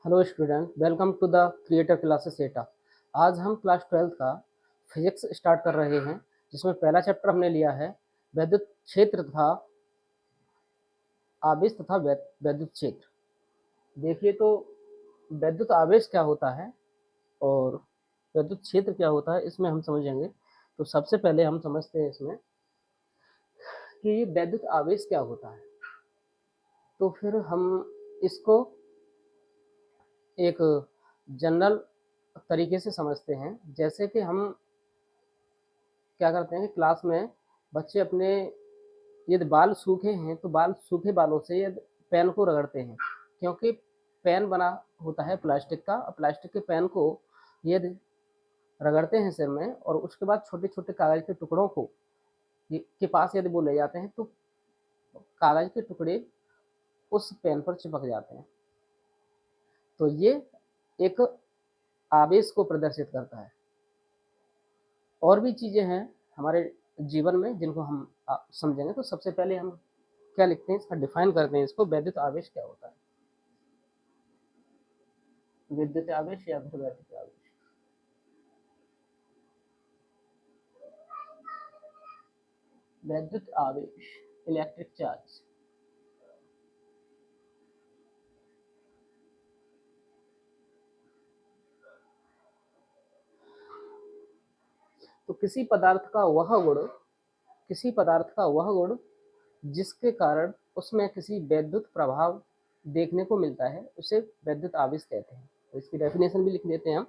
Hello student, welcome to the creator classes Etah. आज हम class 12th का फिजिक्स स्टार्ट कर रहे हैं, जिसमें पहला चैप्टर हमने लिया है वैद्युत क्षेत्र तथा आवेश तथा वैद्युत क्षेत्र। देखिए तो वैद्युत आवेश क्या होता है और वैद्युत क्षेत्र क्या होता है, इसमें हम समझेंगे। तो सबसे पहले हम समझते हैं इसमें कि वैद्युत आवेश क्या होता है। तो फिर हम इसको एक जनरल तरीके से समझते हैं। जैसे कि हम क्या करते हैं कि क्लास में बच्चे अपने यदि बाल सूखे हैं तो सूखे बालों से यदि पेन को रगड़ते हैं, क्योंकि पेन बना होता है प्लास्टिक का, और प्लास्टिक के पेन को यदि रगड़ते हैं सिर में और उसके बाद छोटे छोटे कागज के टुकड़ों को के पास यदि वो ले जाते हैं तो कागज के टुकड़े उस पेन पर चिपक जाते हैं। तो ये एक आवेश को प्रदर्शित करता है। और भी चीज़ें हैं हमारे जीवन में जिनको हम समझेंगे। तो सबसे पहले हम क्या लिखते हैं, इसका डिफाइन करते हैं इसको। वैद्युत आवेश क्या होता है? विद्युत आवेश या फिर वैद्युत आवेश। वैद्युत आवेश, इलेक्ट्रिक चार्ज। तो किसी पदार्थ का वह गुण जिसके कारण उसमें किसी वैद्युत प्रभाव देखने को मिलता है, उसे वैद्युत आवेश कहते हैं। तो इसकी डेफिनेशन भी लिख देते हैं हम।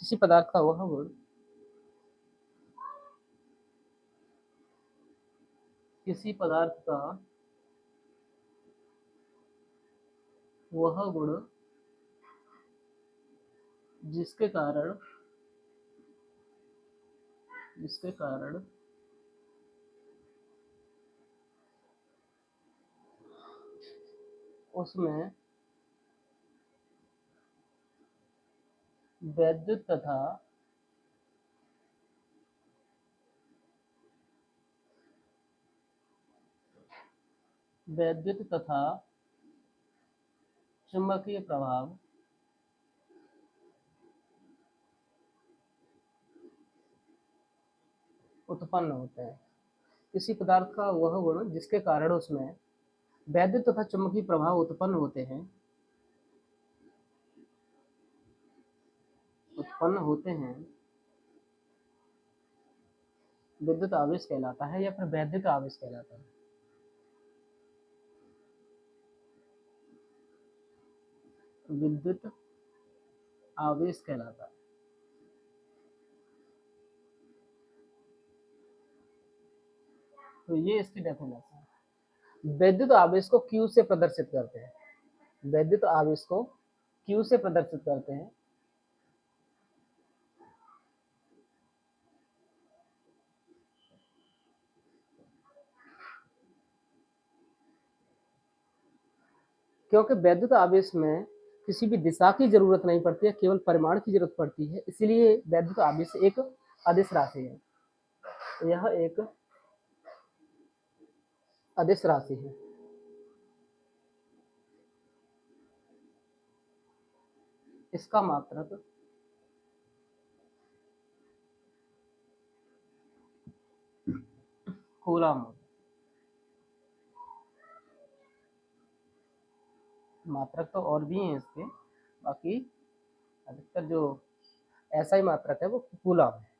किसी पदार्थ का वह गुण किसी पदार्थ का वह गुण जिसके कारण उसमें वैद्युत तथा चुंबकीय प्रभाव उत्पन्न होते हैं। किसी पदार्थ का वह गुण जिसके कारण उसमें वैद्युत तथा चुंबकीय प्रभाव उत्पन्न होते हैं विद्युत आवेश कहलाता है या फिर वैद्युत आवेश कहलाता है। विद्युत आवेश कहलाता है। तो ये इसकी डेफिनेशन है। वैद्युत आवेश को Q से प्रदर्शित करते हैं। वैद्युत आवेश को Q से प्रदर्शित करते हैं। क्योंकि वैद्युत आवेश में किसी भी दिशा की जरूरत नहीं पड़ती है, केवल परिमाण की जरूरत पड़ती है। इसलिए वैद्युत आवेश एक अदिश राशि है। यह एक अदिश राशि है। इसका मात्रक कूलम। मात्रक तो और भी हैं इसके, बाकी अधिकतर जो ऐसा ही मात्रक है वो कूलम है।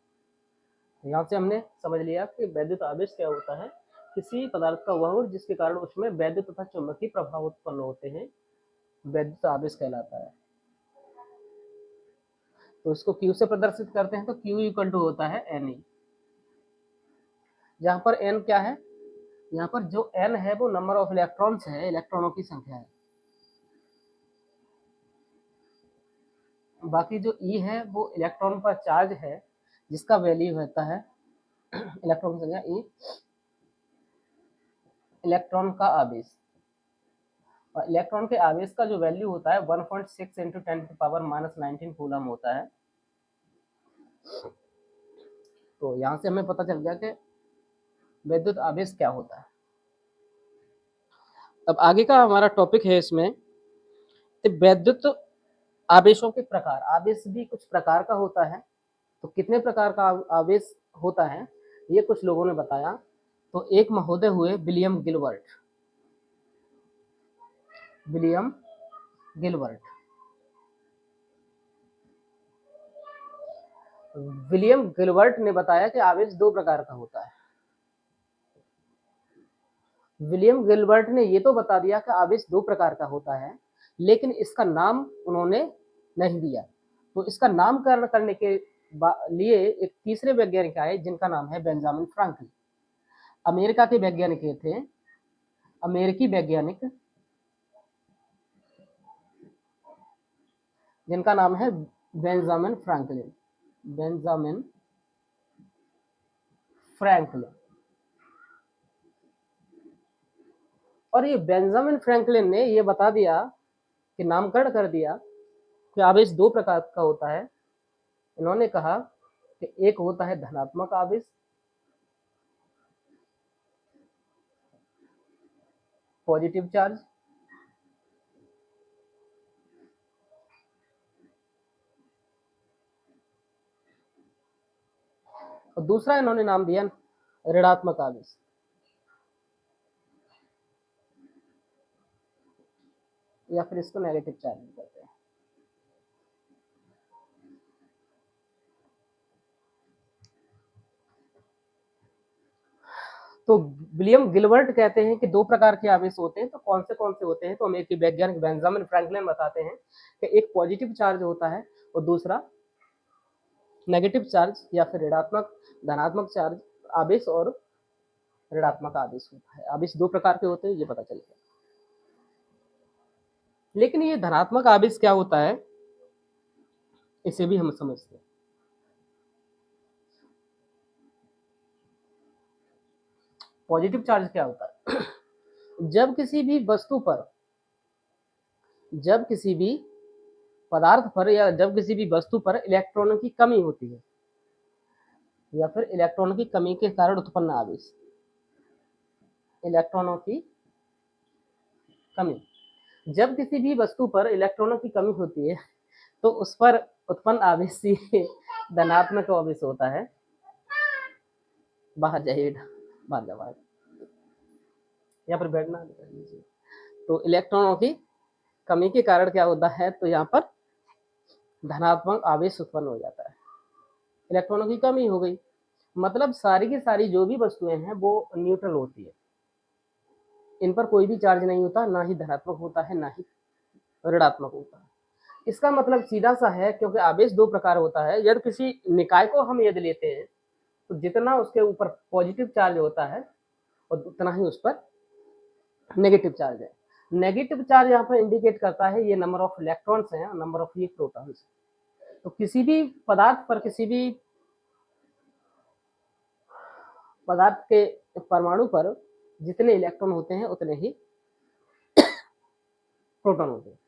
यहाँ से हमने समझ लिया कि वैद्युत आवेश क्या होता है। किसी पदार्थ का वह गुण जिसके कारण उसमें वैद्युत तथा चुंबकीय प्रभाव उत्पन्न होते हैं, वैद्युत आवेश कहलाता है। तो इसको Q से प्रदर्शित करते हैं तो Q इक्वल टू होता है Ne। यहाँ पर N क्या है? यहाँ पर जो N है वो नंबर ऑफ इलेक्ट्रॉन्स है, इलेक्ट्रॉनों की संख्या है। बाकी जो E है वो इलेक्ट्रॉन पर चार्ज है, जिसका वैल्यू होता है इलेक्ट्रॉन की संख्या E, इलेक्ट्रॉन का आवेश। और इलेक्ट्रॉन के आवेश का जो वैल्यू होता है 1.6 इंटू 10⁻⁻19 कूलम होता है। तो यहाँ से हमें पता चल गया कि विद्युत आवेश क्या होता है। अब आगे का हमारा टॉपिक है इसमें वैद्युत आवेशों के प्रकार, आवेश भी कुछ प्रकार का होता है। तो कितने प्रकार का आवेश होता है ये कुछ लोगों ने बताया। तो एक महोदय हुए William Gilbert, William Gilbert. William Gilbert ने बताया कि आवेश दो प्रकार का होता है। विलियम गिलबर्ट ने ये तो बता दिया कि आवेश दो प्रकार का होता है, लेकिन इसका नाम उन्होंने नहीं दिया। तो इसका नामकरण करने के लिए एक तीसरे वैज्ञानिक आए जिनका नाम है बेंजामिन फ्रैंकलिन। अमेरिका के वैज्ञानिक ये थे, अमेरिकी वैज्ञानिक, जिनका नाम है बेंजामिन फ्रैंकलिन, बेंजामिन फ्रैंकलिन। और ये बेंजामिन फ्रैंकलिन ने ये बता दिया कि नामकरण कर दिया कि आवेश दो प्रकार का होता है। इन्होंने कहा कि एक होता है धनात्मक आवेश, पॉजिटिव चार्ज, और दूसरा इन्होंने नाम दिया ऋणात्मक आवेश। या फिर इसको नेगेटिव चार्ज कहते हैं। तो विलियम गिलबर्ट कहते हैं कि दो प्रकार के आवेश होते हैं। तो कौन से होते हैं? तो अमेरिकी वैज्ञानिक बेंजामिन फ्रैंकलिन बताते हैं कि एक पॉजिटिव चार्ज होता है और दूसरा नेगेटिव चार्ज या फिर ऋणात्मक धनात्मक चार्ज आवेश और ऋणात्मक आवेश होता है। आवेश दो प्रकार के होते हैं, ये पता चल गया। लेकिन ये धनात्मक आवेश क्या होता है इसे भी हम समझते हैं। पॉजिटिव चार्ज क्या होता है? जब किसी भी वस्तु पर, जब किसी भी पदार्थ पर या जब किसी भी वस्तु पर इलेक्ट्रॉनों की कमी होती है या फिर इलेक्ट्रॉनों की कमी के कारण उत्पन्न आवेश, इलेक्ट्रॉनों की कमी, जब किसी भी वस्तु पर इलेक्ट्रॉनों की कमी होती है तो उस पर उत्पन्न आवेश ही धनात्मक आवेश होता है। बाहर जाइए, बाहर जा, बाहर यहाँ पर बैठना। तो इलेक्ट्रॉनों की कमी के कारण क्या होता है? तो यहाँ पर धनात्मक आवेश उत्पन्न हो जाता है। इलेक्ट्रॉनों की कमी हो गई, मतलब सारी की सारी जो भी वस्तुएं हैं वो न्यूट्रल होती है। इन पर कोई भी चार्ज नहीं होता, ना ही धनात्मक होता है ना ही ऋणात्मक होता है। इसका मतलब सीधा सा है, क्योंकि आवेश दो प्रकार होता है। यदि किसी निकाय को हम यदि लेते हैं तो जितना उसके ऊपर पॉजिटिव चार्ज होता है और उतना ही उस पर नेगेटिव चार्ज है। नेगेटिव चार्ज यहाँ पर इंडिकेट करता है ये नंबर ऑफ इलेक्ट्रॉन्स हैं, नंबर ऑफ ये प्रोटॉन्स। तो किसी भी पदार्थ पर, किसी भी पदार्थ के परमाणु पर जितने इलेक्ट्रॉन होते हैं उतने ही प्रोटॉन होते हैं।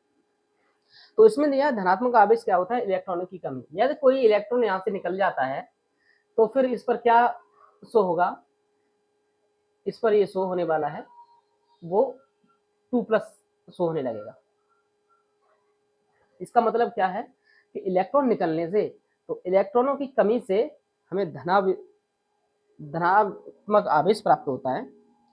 तो इसमें दिया धनात्मक आवेश क्या होता है? इलेक्ट्रॉनों की कमी। यदि कोई इलेक्ट्रॉन यहाँ से निकल जाता है तो फिर इस पर क्या शो होगा? इस पर ये शो होने वाला है वो 2+ शो होने लगेगा। इसका मतलब क्या है कि इलेक्ट्रॉन निकलने से, तो इलेक्ट्रॉनों की कमी से हमें धनात्मक आवेश प्राप्त होता है।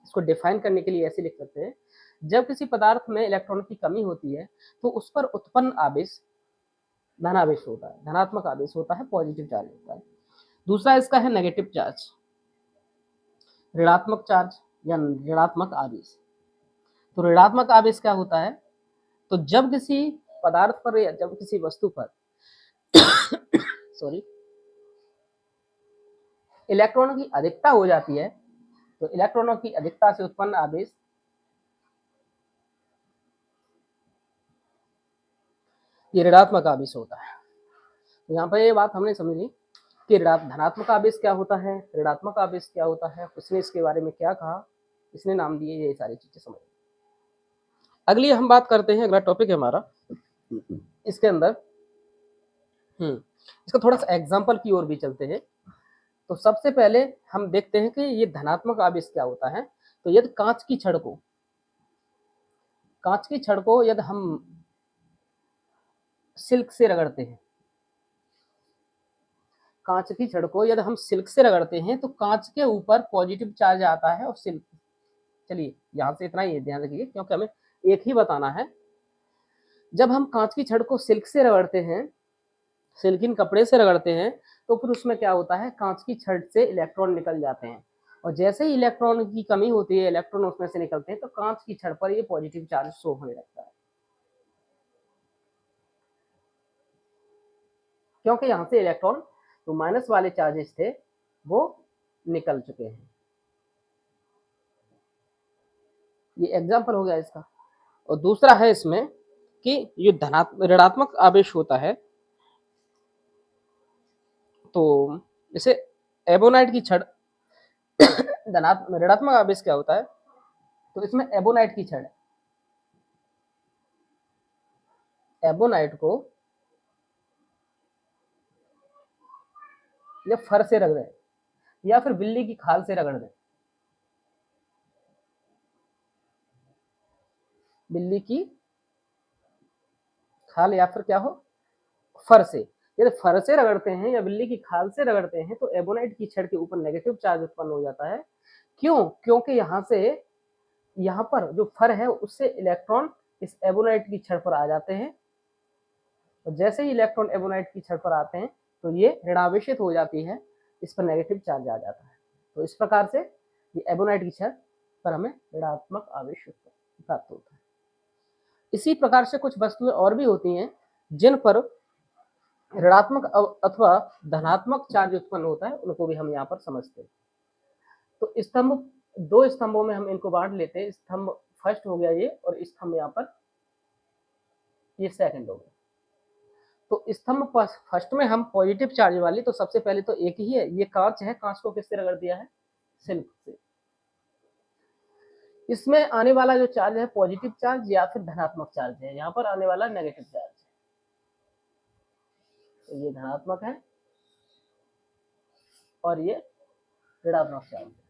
इसको डिफाइन करने के लिए ऐसे लिख सकते हैं, जब किसी पदार्थ में इलेक्ट्रॉन की कमी होती है तो उस पर उत्पन्न आवेश धनावेश होता है, धनात्मक आवेश होता है, पॉजिटिव चार्ज होता है। दूसरा इसका है नेगेटिव चार्ज, ऋणात्मक चार्ज या ऋणात्मक आवेश। तो ऋणात्मक आवेश क्या होता है? तो जब किसी पदार्थ पर या जब किसी वस्तु पर सॉरी इलेक्ट्रॉनों की अधिकता हो जाती है, तो इलेक्ट्रॉनों की अधिकता से उत्पन्न आवेश ये ऋणात्मक आवेश होता है। तो यहाँ पर ये बात हमने समझी कि धनात्मक आवेश क्या होता है, ऋणात्मक आवेश क्या होता है, उसने इसके बारे में क्या कहा, इसने नाम दिए, ये सारी चीजें समझ। अगली हम बात करते हैं, अगला टॉपिक है हमारा इसके अंदर इसका थोड़ा सा एग्जाम्पल की ओर भी चलते हैं। तो सबसे पहले हम देखते हैं कि ये धनात्मक आवेश क्या होता है। तो यदि कांच की छड़ को यदि हम सिल्क से रगड़ते हैं, कांच की छड़ को यदि हम सिल्क से रगड़ते हैं तो कांच के ऊपर पॉजिटिव चार्ज आता है और सिल्क, चलिए यहाँ से इतना ही ध्यान रखिए क्योंकि हमें एक ही बताना है। जब हम कांच की छड़ को सिल्क से रगड़ते हैं, सिल्किन कपड़े से रगड़ते हैं, तो फिर उसमें क्या होता है, कांच की छड़ से इलेक्ट्रॉन निकल जाते हैं और जैसे ही इलेक्ट्रॉन की कमी होती है, इलेक्ट्रॉन उसमें से निकलते हैं, तो कांच की छड़ पर ये पॉजिटिव चार्ज शो होने लगता है, क्योंकि यहाँ से इलेक्ट्रॉन तो माइनस वाले चार्जेस थे वो निकल चुके हैं। ये एग्जाम्पल हो गया इसका। और दूसरा है इसमें कि ये ऋणात्मक आवेश होता है, तो जैसे एबोनाइट की छड़ ऋणात्मक आवेश क्या होता है, तो इसमें एबोनाइट की छड़, एबोनाइट को या फर से रगड़ दें या फिर बिल्ली की खाल से रगड़ दें, बिल्ली की खाल या फिर क्या हो, फर से, यदि फर से रगड़ते हैं या बिल्ली की खाल से रगड़ते हैं तो एबोनाइट की छड़ के ऊपर नेगेटिव चार्ज उत्पन्न हो जाता है। क्यों? क्योंकि यहाँ पर जो फर है उससे इलेक्ट्रॉन इस एबोनाइट की छड़ पर आ जाते हैं और जैसे ही इलेक्ट्रॉन एबोनाइट की छड़ पर आते हैं तो ये ऋणावेशित हो जाती है, इस पर नेगेटिव चार्ज आ जाता है। तो इस प्रकार से ये एबोनाइट की छड़ पर हमें ऋणात्मक आवेश प्राप्त होता है। इसी प्रकार से कुछ वस्तुएं और भी होती हैं जिन पर ऋणात्मक अथवा धनात्मक चार्ज उत्पन्न होता है, उनको भी हम यहाँ पर समझते हैं। तो स्तंभ, दो स्तंभों में हम इनको बांट लेते हैं, स्तंभ फर्स्ट हो गया ये और स्तंभ यहाँ पर ये सेकंड हो गया। तो स्तंभ फर्स्ट में हम पॉजिटिव चार्ज वाली, तो सबसे पहले तो एक ही है, ये कांच है, कांच को किससे रगड़ दिया है, सिल्क से। इसमें आने वाला जो चार्ज है पॉजिटिव चार्ज या फिर धनात्मक चार्ज है, यहाँ पर आने वाला नेगेटिव चार्ज है, तो ये धनात्मक है और ये ऋणात्मक चार्ज है।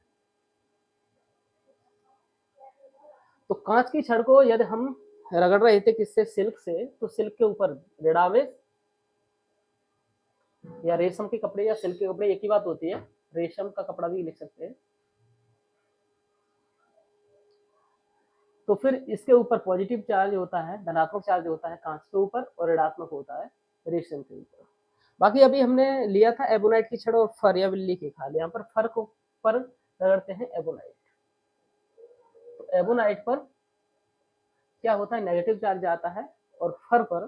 तो कांच की छड़ को यदि हम रगड़ रहे थे किससे, सिल्क से, तो सिल्क के ऊपर ऋणावेश, या रेशम के कपड़े या सिल्क के कपड़े एक ही बात होती है, रेशम का कपड़ा भी लिख सकते हैं, तो फिर इसके ऊपर पॉजिटिव चार्ज होता है, धनात्मक चार्ज होता है कांच के ऊपर और ऋणात्मक होता है रेशम के ऊपर। बाकी अभी हमने लिया था एबोनाइट की छड़ और फर या बिल्ली की खाल, यहाँ पर फर को पर रगड़ते हैं एबोनाइट, तो एबोनाइट पर क्या होता है, नेगेटिव चार्ज आता है और फर पर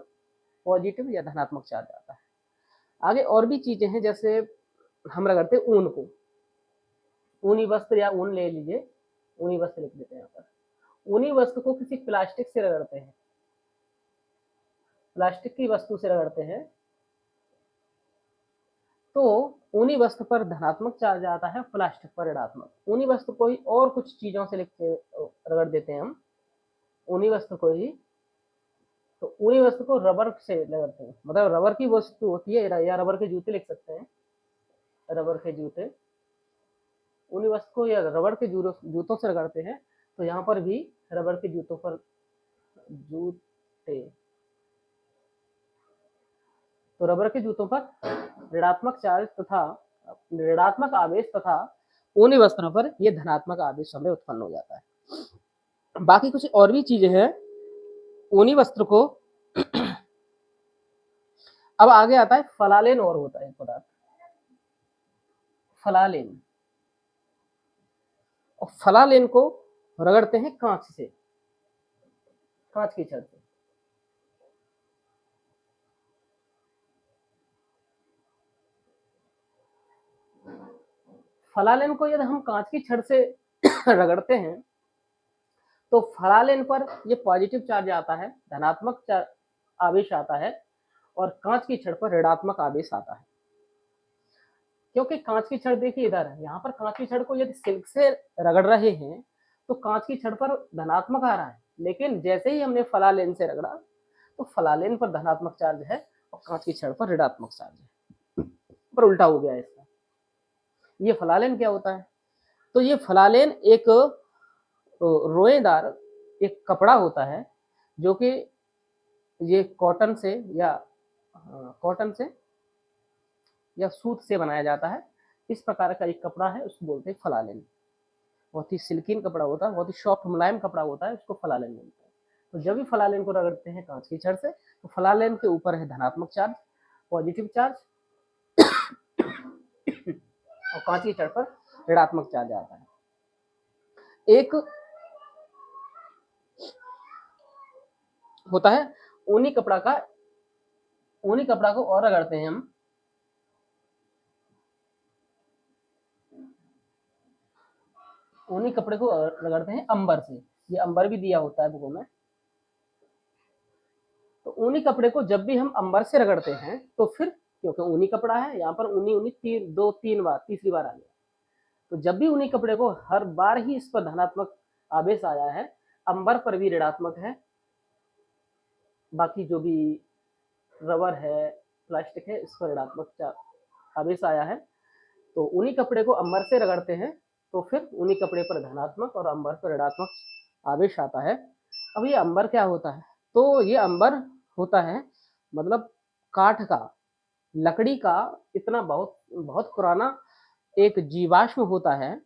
पॉजिटिव या धनात्मक चार्ज आता है। आगे और भी चीजें हैं, जैसे हम रगड़ते हैं ऊन को, ऊनी वस्त्र या ऊन ले लीजिए, ऊनी वस्त्र लिख देते हैं यहाँ पर, ऊनी वस्त्र को किसी प्लास्टिक से रगड़ते हैं, प्लास्टिक की वस्तु से रगड़ते हैं, तो ऊनी वस्त्र पर धनात्मक चार्ज आता है, प्लास्टिक पर ऋणात्मक। ऊनी वस्त्र को ही और कुछ चीजों से लिखते रगड़ देते हैं हम, ऊनी वस्त्र को ही, तो ऊनी वस्त्र को रबर से रगड़ते हैं, मतलब रबर की वस्तु होती है, या रबर के जूते लिख सकते हैं, रबर के जूते, ऊनी वस्त्र को या रबर के जूतों से रगड़ते हैं, तो यहाँ पर भी रबर के जूतों पर जूते, तो रबर के जूतों पर ऋणात्मक चार्ज तथा ऋणात्मक आवेश तथा ऊनी वस्त्रों पर यह धनात्मक आवेश हमें उत्पन्न हो जाता है। बाकी कुछ और भी चीजें हैं ऊनी वस्त्र को। अब आगे आता है फलालेन, और होता है पदार्थ फलालेन, और फलालेन को रगड़ते हैं कांच से, कांच की छड़ से। फलालेन को यदि हम कांच की छड़ से रगड़ते हैं तो फलालेन पर ये पॉजिटिव चार्ज आता है, धनात्मक आवेश आता है, और कांच की छड़ पर ऋणात्मक आवेश आता है। क्योंकि कांच की छड़ देखिए इधर है, यहाँ पर कांच की छड़ को यदि सिल्क से रगड़ रहे हैं तो कांच की छड़ पर धनात्मक आ रहा है, लेकिन जैसे ही हमने फलालेन से रगड़ा तो फलालेन पर धनात्मक चार्ज है और कांच की छड़ पर ऋणात्मक चार्ज है, पर उल्टा हो गया इसका। ये फलालेन क्या होता है, तो ये फलालेन एक रोएदार एक कपड़ा होता है जो कि ये कॉटन से या सूत से बनाया जाता है। इस प्रकार का एक कपड़ा है, उसको बोलते हैं फलालेन। बहुत ही सिल्कीन कपड़ा होता है, बहुत ही सॉफ्ट मुलायम कपड़ा होता है, उसको फलालेन बोलते हैं। तो जब भी फलालेन को रगड़ते हैं कांच की छड़ से, तो फलालेन के ऊपर है धनात्मक चार्ज, पॉजिटिव चार्ज, और कांच की छड़ पर ऋणात्मक चार्ज आता है। एक होता है ऊनी कपड़ा को और रगड़ते हैं हम, ऊनी कपड़े को रगड़ते हैं अंबर से। ये अंबर भी दिया होता है बुकों में। तो ऊनी कपड़े को जब भी हम अंबर से रगड़ते हैं, तो फिर क्योंकि ऊनी कपड़ा है, यहाँ पर ऊनी ऊनी तीन बार, तीसरी बार आ गया। तो जब भी ऊनी कपड़े को, हर बार ही इस पर धनात्मक आवेश आया है, अंबर पर भी ऋणात्मक है, बाकी जो भी रबर है, प्लास्टिक है, इस पर ऋणात्मक आवेश आया है। तो ऊनी कपड़े को अंबर से रगड़ते हैं, तो फिर ऊनी कपड़े पर धनात्मक और अंबर पर ऋणात्मक आवेश आता है। अब ये अंबर क्या होता है? तो ये अंबर होता है मतलब काठ का, लकड़ी का इतना बहुत बहुत पुराना एक जीवाश्म होता है,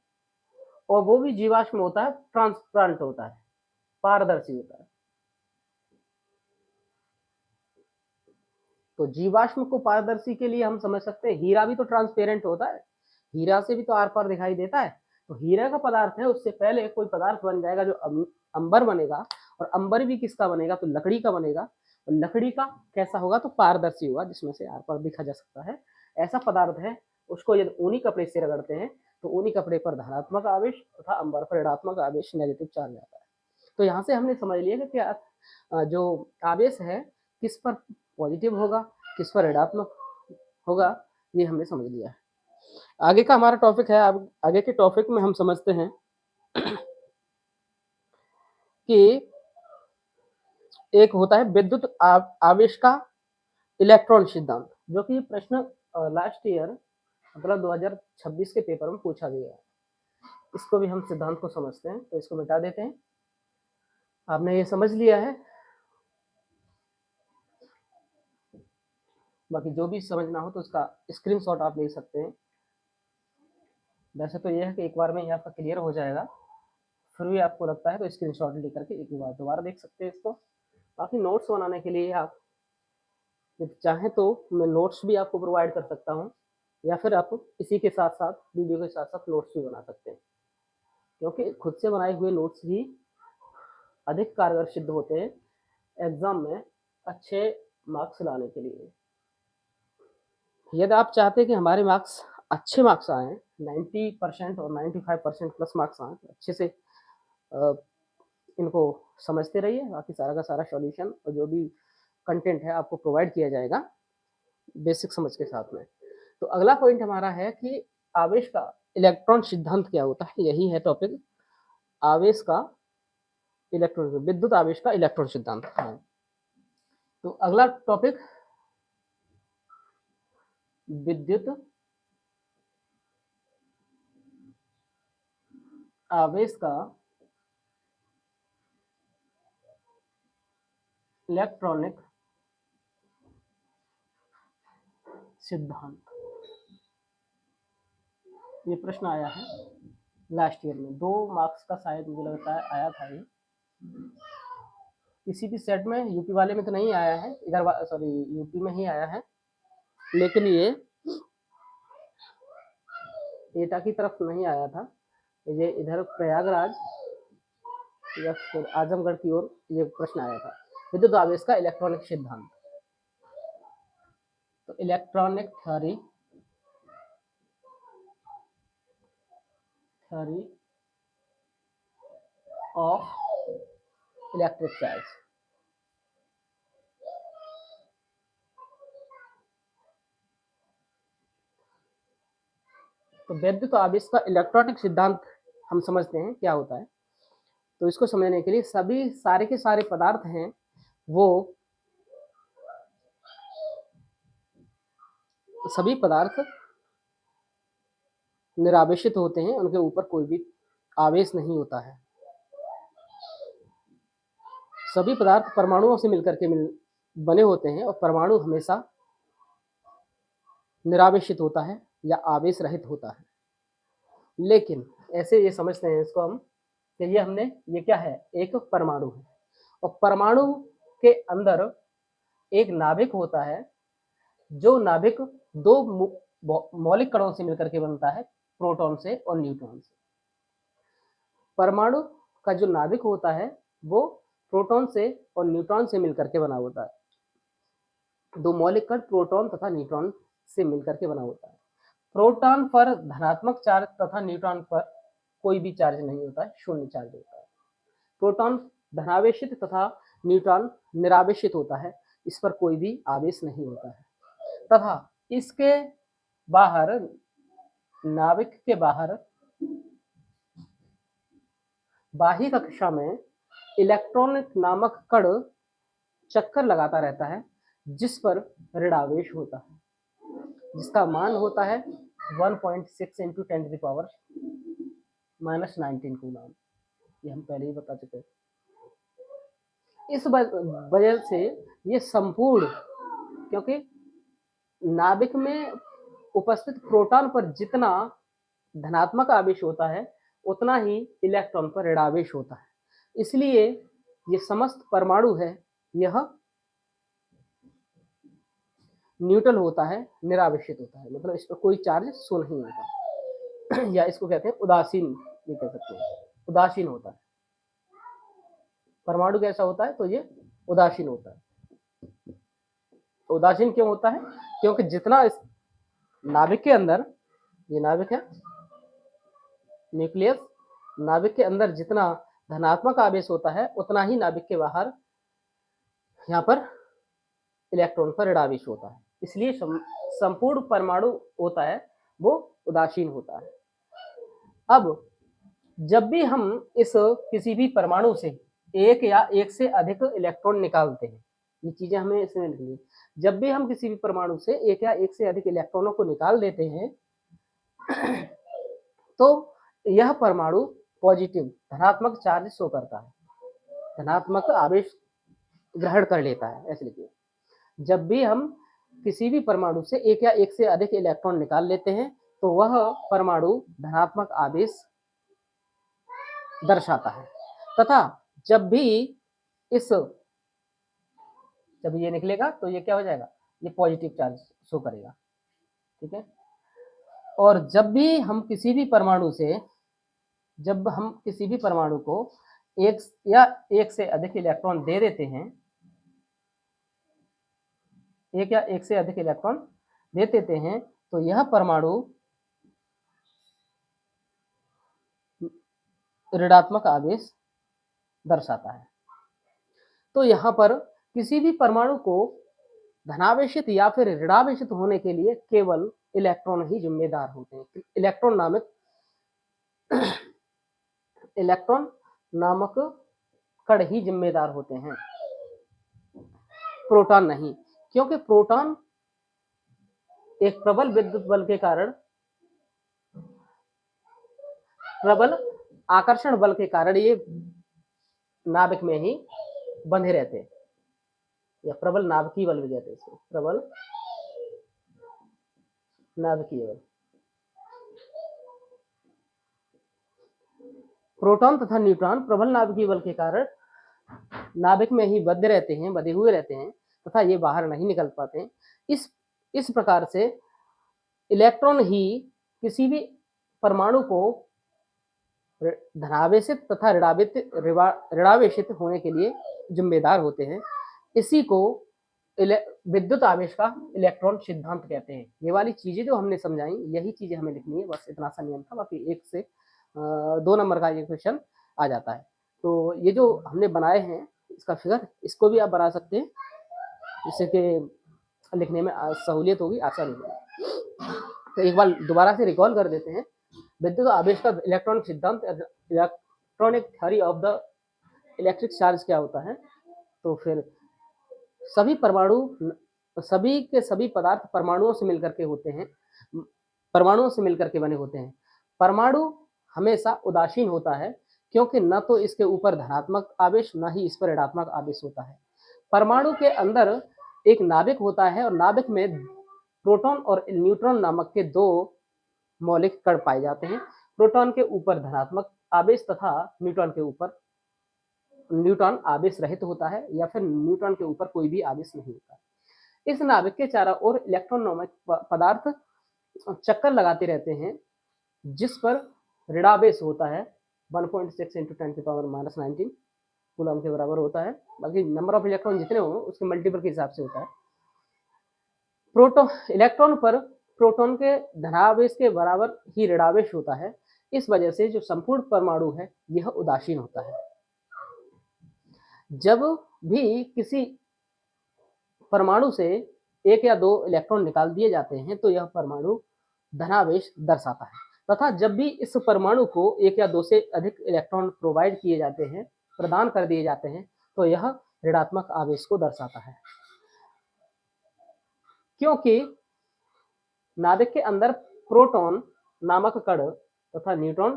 और वो भी जीवाश्म होता है, ट्रांसपेरेंट होता है, पारदर्शी होता है। तो जीवाश्म को पारदर्शी के लिए हम समझ सकते हैं, हीरा भी तो ट्रांसपेरेंट होता है, हीरा से भी तो आर पार दिखाई देता है। तो हीरा का पदार्थ है, उससे पहले कोई पदार्थ बन जाएगा जो अंबर बनेगा, और अंबर भी किसका बनेगा? तो लकड़ी का बनेगा। और लकड़ी का कैसा होगा? तो पारदर्शी होगा, जिसमें से आर पार दिखा जा सकता है। ऐसा पदार्थ है, उसको यदि ऊनी कपड़े से रगड़ते हैं, तो ऊनी कपड़े पर धनात्मक आवेश तथा अंबर पर ऋणात्मक आवेश, नेगेटिव चार्ज आता है। तो यहाँ से हमने समझ लिया कि क्या जो आवेश है किस पर पॉजिटिव होगा, किस पर ऋणात्मक होगा, ये हमने समझ लिया है। आगे का हमारा टॉपिक है, आगे के टॉपिक में हम समझते हैं कि एक होता है विद्युत आवेश का इलेक्ट्रॉन सिद्धांत, जो कि प्रश्न लास्ट ईयर मतलब 2026 के पेपर में पूछा गया है। इसको भी हम सिद्धांत को समझते हैं, तो इसको मिटा देते हैं। आपने ये समझ लिया है, बाकी जो भी समझना हो तो उसका स्क्रीनशॉट आप ले सकते हैं। वैसे तो ये है कि एक बार में ये आपका क्लियर हो जाएगा, फिर भी आपको लगता है तो स्क्रीनशॉट लेकर के एक बार दोबारा देख सकते हैं इसको। बाकी नोट्स बनाने के लिए आप यदि चाहें तो मैं नोट्स भी आपको प्रोवाइड कर सकता हूँ, या फिर आप इसी के साथ साथ वीडियो के साथ साथ नोट्स भी बना सकते हैं, क्योंकि खुद से बनाए हुए नोट्स ही अधिक कारगर सिद्ध होते हैं एग्जाम में अच्छे मार्क्स लाने के लिए। यदि आप चाहते हैं कि हमारे मार्क्स अच्छे मार्क्स आएँ, 90% और 95% प्लस मार्क्स आएँ, तो अच्छे से इनको समझते रहिए। बाकी सारा का सारा सॉल्यूशन और जो भी कंटेंट है आपको प्रोवाइड किया जाएगा बेसिक समझ के साथ में। तो अगला पॉइंट हमारा है कि आवेश का इलेक्ट्रॉन सिद्धांत क्या होता है, यही है टॉपिक, आवेश का इलेक्ट्रॉन, विद्युत आवेश का इलेक्ट्रॉन सिद्धांत। तो अगला टॉपिक विद्युत आवेश का इलेक्ट्रॉनिक सिद्धांत। ये प्रश्न आया है लास्ट ईयर में, 2 मार्क्स का शायद मुझे लगता है आया था ये। किसी भी सेट में, यूपी वाले में तो नहीं आया है, इधर सॉरी यूपी में ही आया है, लेकिन ये एटा की तरफ नहीं आया था, ये इधर प्रयागराज या फिर आजमगढ़ की ओर ये प्रश्न आया था, विद्युत आवेश का इलेक्ट्रॉनिक सिद्धांत। तो electronic theory of electric charge. तो विद्युत आवेश का इलेक्ट्रॉनिक सिद्धांत हम समझते हैं क्या होता है। तो इसको समझने के लिए सभी सारे के सारे पदार्थ हैं वो सभी पदार्थ निरावेशित होते हैं, उनके ऊपर कोई भी आवेश नहीं होता है। सभी पदार्थ परमाणुओं से मिलकर के बने होते हैं और परमाणु हमेशा निरावेशित होता है या आवेश रहित होता है। लेकिन ऐसे ये समझते हैं इसको हम कि ये क्या है, एक परमाणु है और परमाणु के अंदर एक नाभिक होता है, जो नाभिक दो मौलिक कणों से मिलकर के बनता है, प्रोटॉन से और न्यूट्रॉन से। परमाणु का जो नाभिक होता है वो प्रोटॉन से और न्यूट्रॉन से मिलकर के बना होता है। दो मौलिक कण प्रोटॉन तथा न्यूट्रॉन से मिलकर के बना होता है। प्रोटॉन पर धनात्मक चार्ज तथा न्यूट्रॉन पर कोई भी चार्ज नहीं होता है, शून्य चार्ज होता है। प्रोटॉन धनावेशित तथा न्यूट्रॉन निरावेशित होता है, इस पर कोई भी आवेश नहीं होता है। तथा इसके बाहर, नाभिक के बाहर बाह्य कक्षा में इलेक्ट्रॉन नामक कण चक्कर लगाता रहता है, जिस पर ऋणावेश होता है, जिसका मान होता है 1.6 × 10⁻⁻19 कूलम। ये हम पहले ही बता चुके हैं। इस वजह से ये संपूर्ण, क्योंकि नाभिक में उपस्थित प्रोटॉन पर जितना धनात्मक आवेश होता है उतना ही इलेक्ट्रॉन पर ऋणावेश होता है, इसलिए ये समस्त परमाणु है यह न्यूट्रल होता है, निरावेशित होता है, मतलब इस पर कोई चार्ज शो नहीं होता या इसको कहते हैं उदासीन भी कह सकते हैं, उदासीन होता है। परमाणु कैसा होता है, तो ये उदासीन होता है। उदासीन क्यों होता है, क्योंकि जितना इस नाभिक के अंदर, ये नाभिक है न्यूक्लियस, नाभिक के अंदर जितना धनात्मक आवेश होता है उतना ही नाभिक के बाहर यहाँ पर इलेक्ट्रॉन पर ऋणावेश होता है, इसलिए संपूर्ण परमाणु होता है वो उदासीन होता है। अब जब भी हम इस किसी भी परमाणु से एक या एक से अधिक इलेक्ट्रॉन निकालते हैं, ये चीजें हमें इसमें लिखनी है। जब भी हम किसी भी परमाणु से एक या एक से अधिक इलेक्ट्रॉनों को निकाल देते हैं तो यह परमाणु पॉजिटिव धनात्मक चार्ज शो करता है, धनात्मक आवेश ग्रहण कर लेता है, ऐसे लिखिए। जब भी हम किसी भी परमाणु से एक या एक से अधिक इलेक्ट्रॉन निकाल लेते हैं तो वह परमाणु धनात्मक आवेश दर्शाता है, तथा जब ये निकलेगा तो ये क्या हो जाएगा, ये पॉजिटिव चार्ज शो करेगा, ठीक है। और जब हम किसी भी परमाणु को एक या एक से अधिक इलेक्ट्रॉन दे देते हैं, एक या एक से अधिक इलेक्ट्रॉन दे देते हैं तो यह परमाणु ऋणात्मक आवेश दर्शाता है। तो यहाँ पर किसी भी परमाणु को धनावेशित या फिर ऋणावेशित होने के लिए केवल इलेक्ट्रॉन ही जिम्मेदार होते हैं। इलेक्ट्रॉन नामक कण ही जिम्मेदार होते हैं, प्रोटॉन नहीं, क्योंकि प्रोटॉन एक प्रबल विद्युत बल के कारण, प्रबल आकर्षण बल के कारण ये नाभिक में ही बंधे रहते हैं, या प्रबल नाभिकीय बल भी कहते हैं इसको, प्रबल नाभिकीय बल। प्रोटॉन तथा न्यूट्रॉन प्रबल नाभिकीय बल के कारण नाभिक में ही बंधे हुए रहते हैं तथा ये बाहर नहीं निकल पाते। इस प्रकार से इलेक्ट्रॉन ही किसी भी परमाणु को धनावेशित तथा ऋणावेशित होने के लिए जिम्मेदार होते हैं। इसी को विद्युत आवेश का इलेक्ट्रॉन सिद्धांत कहते हैं। ये वाली चीजें जो हमने समझाई, यही चीजें हमें लिखनी है, बस इतना सा नियम था। बाकी 1 से 2 नंबर का ये क्वेश्चन आ जाता है। तो ये जो हमने बनाए हैं इसका फिगर, इसको भी आप बना सकते हैं, जिससे कि लिखने में सहूलियत होगी, आसानी होगी। तो एक बार दोबारा से रिकॉल कर देते हैं। विद्युत आवेश का इलेक्ट्रॉनिक सिद्धांत, electronic theory of the electric charge क्या होता है। तो फिर सभी के सभी पदार्थ परमाणुओं से मिलकर के होते हैं, परमाणुओं से मिलकर के बने होते हैं। परमाणु हमेशा उदासीन होता है, क्योंकि न तो इसके ऊपर धनात्मक आवेश न ही इस पर ऋणात्मक आवेश होता है। परमाणु के अंदर एक नाभिक होता है और नाभिक में प्रोटॉन और न्यूट्रॉन नामक के दो मौलिक कण पाए जाते हैं। प्रोटॉन के ऊपर धनात्मक आवेश तथा न्यूट्रॉन आवेश रहित होता है, या फिर न्यूट्रॉन के ऊपर कोई भी आवेश नहीं होता। इस नाभिक के चारों ओर इलेक्ट्रॉन नामक पदार्थ चक्कर लगाते रहते हैं, जिस पर ऋणावेश होता है 1.6 × 10⁻⁻19 कूलम के बराबर होता है। बाकी नंबर ऑफ इलेक्ट्रॉन जितने हो उसके मल्टीपल के हिसाब से होता है। इलेक्ट्रॉन पर प्रोटॉन के धनावेश के बराबर ही ऋणावेश होता है। इस वजह से जो संपूर्ण परमाणु है यह उदासीन होता है। जब भी किसी परमाणु से एक या दो इलेक्ट्रॉन निकाल दिए जाते हैं तो यह परमाणु धनावेश दर्शाता है, तथा जब भी इस परमाणु को एक या दो से अधिक इलेक्ट्रॉन प्रदान कर दिए जाते हैं तो यह ऋणात्मक आवेश को दर्शाता है। क्योंकि नाभिक के अंदर प्रोटॉन नामक कण तथा न्यूट्रॉन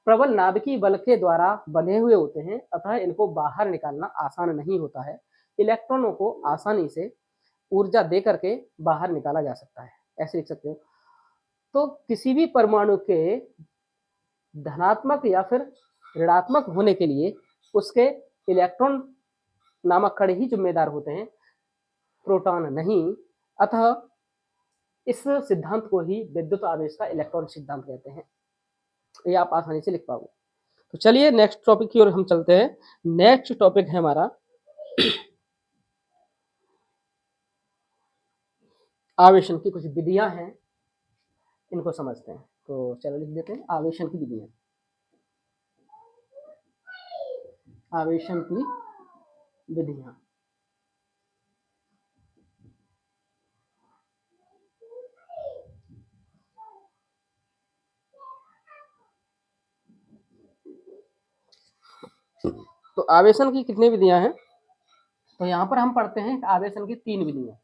प्रबल नाभिकीय बल के द्वारा बंधे हुए होते हैं, अतः इनको बाहर निकालना आसान नहीं होता है। इलेक्ट्रॉनों को आसानी से ऊर्जा दे करके बाहर निकाला जा सकता है, ऐसे लिख सकते हो। तो किसी भी परमाणु के धनात्मक या फिर ऋणात्मक होने के लिए उसके इलेक्ट्रॉन नामक कण ही जिम्मेदार होते हैं, प्रोटॉन नहीं। अतः इस सिद्धांत को ही विद्युत आवेश का इलेक्ट्रॉन सिद्धांत कहते हैं। ये आप आसानी से लिख पाओगे। तो चलिए नेक्स्ट टॉपिक की ओर हम चलते हैं। नेक्स्ट टॉपिक है हमारा आवेशन की कुछ विधियां हैं, इनको समझते हैं। तो चलो लिख देते हैं आवेशन की विधियां। आवेशन की विधियां। तो आवेशन की कितनी विधियां हैं? तो यहां पर हम पढ़ते हैं आवेशन की 3 विधियां।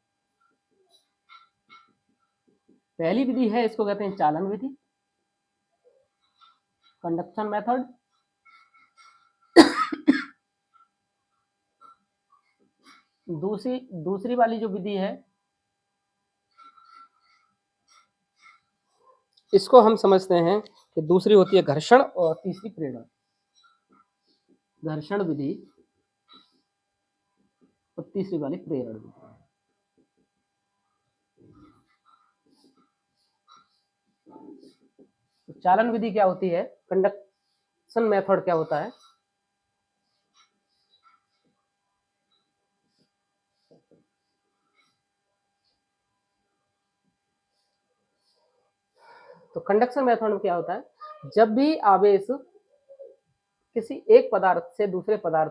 पहली विधि है, इसको कहते हैं चालन विधि, कंडक्शन मेथड। दूसरी वाली जो विधि है इसको हम समझते हैं कि दूसरी होती है घर्षण और तीसरी प्रेरण। घर्षण विधि और तीसरी वाली प्रेरण विधि। तो चालन विधि क्या होती है, कंडक्शन मेथड क्या होता है? तो कंडक्शन मेथड में क्या होता है, जब भी आवेश किसी एक पदार्थ से दूसरे पदार्थ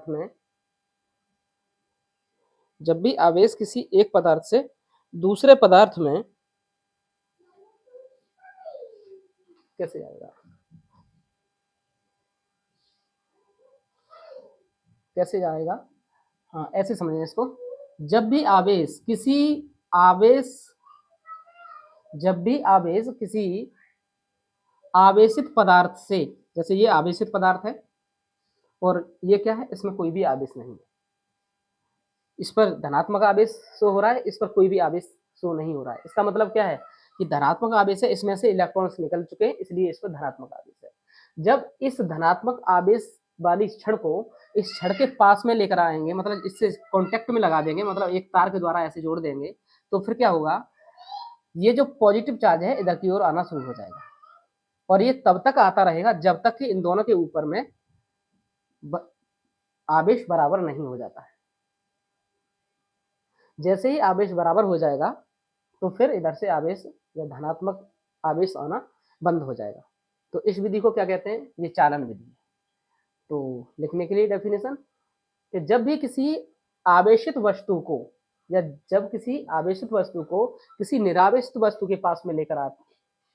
में कैसे जाएगा, हाँ ऐसे समझिए इसको। जब भी आवेश किसी आवेशित पदार्थ से, जैसे ये आवेशित पदार्थ है और ये क्या है, इसमें कोई भी आवेश नहीं है, इस पर धनात्मक आवेश शो हो रहा है, इस पर कोई भी आवेश शो नहीं हो रहा है। इसका मतलब क्या है कि धनात्मक आवेश है, इसमें से इलेक्ट्रॉन्स निकल चुके हैं, इसलिए इस पर धनात्मक आवेश है। जब इस धनात्मक आवेश वाली छड़ को इस छड़ के पास में लेकर आएंगे, मतलब इससे कांटेक्ट में लगा देंगे, मतलब एक तार के द्वारा ऐसे जोड़ देंगे, तो फिर क्या होगा, ये जो पॉजिटिव चार्ज है इधर की ओर आना शुरू हो जाएगा, और ये तब तक आता रहेगा जब तक कि इन दोनों के ऊपर में आवेश बराबर नहीं हो जाता है। जैसे ही आवेश बराबर हो जाएगा तो फिर इधर से आवेश या धनात्मक आवेश आना बंद हो जाएगा। तो इस विधि को क्या कहते हैं, ये चालन विधि है। तो लिखने के लिए डेफिनेशन, कि जब भी किसी आवेशित वस्तु को या जब किसी आवेशित वस्तु को किसी निरावेशित वस्तु के पास में लेकर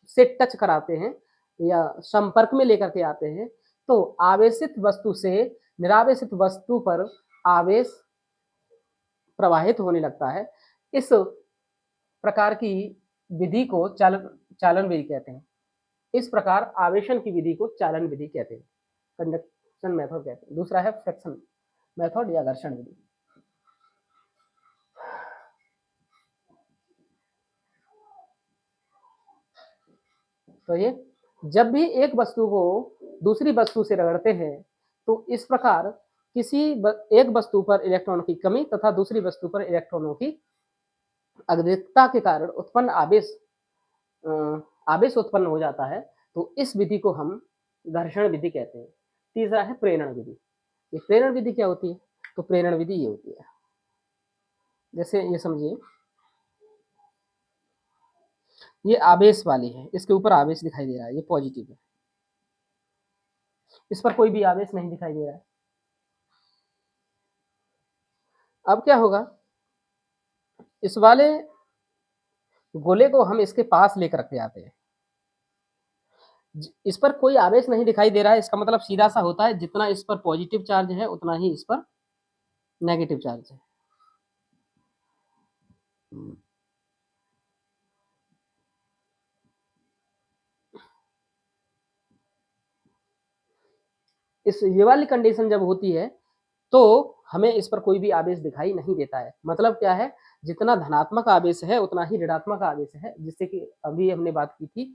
से टच कराते हैं या संपर्क में लेकर के आते हैं, तो आवेशित वस्तु से निरावेशित वस्तु पर आवेश प्रवाहित होने लगता है। इस प्रकार की विधि को चालन विधि कहते हैं। इस प्रकार आवेशन की विधि को चालन विधि कहते हैं, कंडक्शन मेथड कहते हैं। दूसरा है फ्रिक्शन मेथड या घर्षण विधि। तो ये जब भी एक वस्तु को दूसरी वस्तु से रगड़ते हैं तो इस प्रकार एक वस्तु पर इलेक्ट्रॉन की कमी तथा दूसरी वस्तु पर इलेक्ट्रॉनों की अधिकता के कारण उत्पन्न आवेश उत्पन्न हो जाता है। तो इस विधि को हम घर्षण विधि कहते हैं। तीसरा है प्रेरण विधि। ये प्रेरण विधि क्या होती है? तो प्रेरण विधि ये होती है, जैसे ये समझिए, ये आवेश वाली है, इसके ऊपर आवेश दिखाई दे रहा है, ये पॉजिटिव है, इस पर कोई भी आवेश नहीं दिखाई दे रहा है। अब क्या होगा, इस वाले गोले को हम इसके पास लेकर के आते हैं, इस पर कोई आवेश नहीं दिखाई दे रहा है, इसका मतलब सीधा सा होता है जितना इस पर पॉजिटिव चार्ज है उतना ही इस पर नेगेटिव चार्ज है। इस ये वाली कंडीशन जब होती है तो हमें इस पर कोई भी आवेश दिखाई नहीं देता है। मतलब क्या है, जितना धनात्मक आवेश है उतना ही ऋणात्मक आवेश है, जिससे कि अभी हमने बात की थी।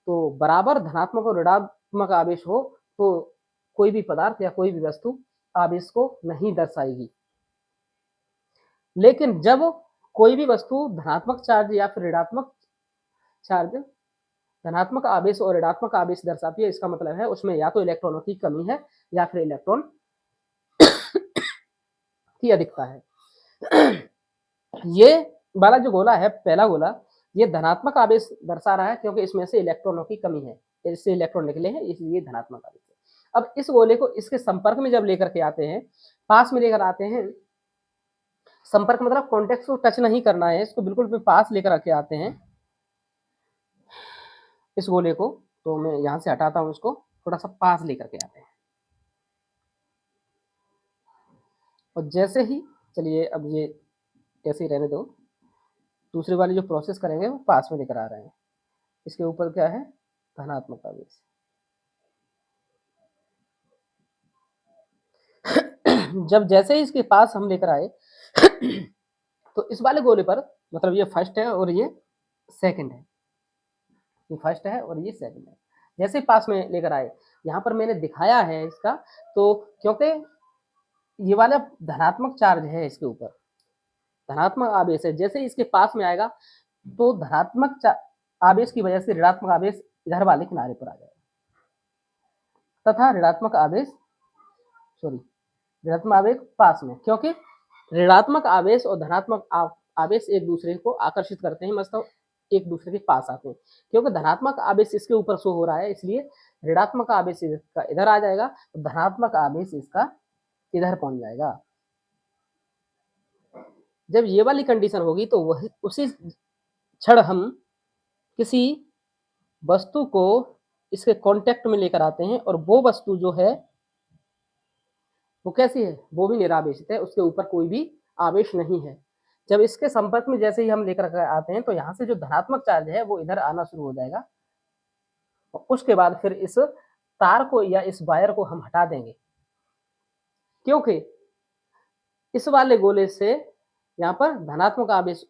तो बराबर धनात्मक और ऋणात्मक आवेश हो तो कोई भी पदार्थ या कोई भी वस्तु आवेश को नहीं दर्शाएगी। लेकिन जब कोई भी वस्तु धनात्मक चार्ज या फिर ऋणात्मक चार्ज, धनात्मक आवेश और ऋणात्मक आवेश दर्शाती है, इसका मतलब है उसमें या तो इलेक्ट्रॉनों की कमी है या फिर इलेक्ट्रॉन की अधिकता है। ये वाला जो गोला है, पहला गोला, ये धनात्मक आवेश दर्शा रहा है क्योंकि इसमें से इलेक्ट्रॉनों की कमी है, इससे इलेक्ट्रॉन निकले हैं, इसलिए धनात्मक आवेश है। अब इस गोले को इसके संपर्क में जब लेकर के आते हैं, पास में लेकर आते हैं, संपर्क मतलब कॉन्टेक्ट को टच नहीं करना है, इसको बिल्कुल पास लेकर के आते हैं इस गोले को। तो मैं यहाँ से हटाता हूँ, इसको थोड़ा सा पास लेकर के आते हैं, और जैसे ही, चलिए अब ये ऐसे ही रहने दो, दूसरी वाली जो प्रोसेस करेंगे वो पास में लेकर आ रहे हैं। इसके ऊपर क्या है, धनात्मक आवेश। जब जैसे ही इसके पास हम लेकर आए तो इस वाले गोले पर, मतलब ये फर्स्ट है और ये सेकंड है, ये फर्स्ट है और ये सेकंड है, जैसे पास में लेकर आए, यहाँ पर मैंने दिखाया है इसका, तो क्योंकि ये वाला धनात्मक चार्ज है, इसके ऊपर धनात्मक आवेश है, जैसे इसके पास में आएगा तो धनात्मक आवेश की वजह से ऋणात्मक आवेश इधर वाले किनारे पर आ जाएगा तथा ऋणात्मक आवेश पास में, क्योंकि ऋणात्मक आवेश और धनात्मक आवेश एक दूसरे को आकर्षित करते हैं, मतलब एक दूसरे के पास आते हैं। क्योंकि धनात्मक आवेश इसके ऊपर शो हो रहा है, इसलिए ऋणात्मक आवेश इसका इधर आ जाएगा, तो धनात्मक आवेश इसका इधर पहुंच जाएगा। जब ये वाली कंडीशन होगी तो वही उसी क्षण हम किसी वस्तु को इसके कांटेक्ट में लेकर आते हैं, और वो वस्तु जो है वो कैसी है, वो भी निरावेशित है, उसके ऊपर कोई भी आवेश नहीं है। जब इसके संपर्क में जैसे ही हम लेकर आते हैं तो यहाँ से जो धनात्मक चार्ज है वो इधर आना शुरू हो जाएगा, और उसके बाद फिर इस तार को या इस वायर को हम हटा देंगे, क्योंकि इस वाले गोले से यहाँ पर धनात्मक आवेश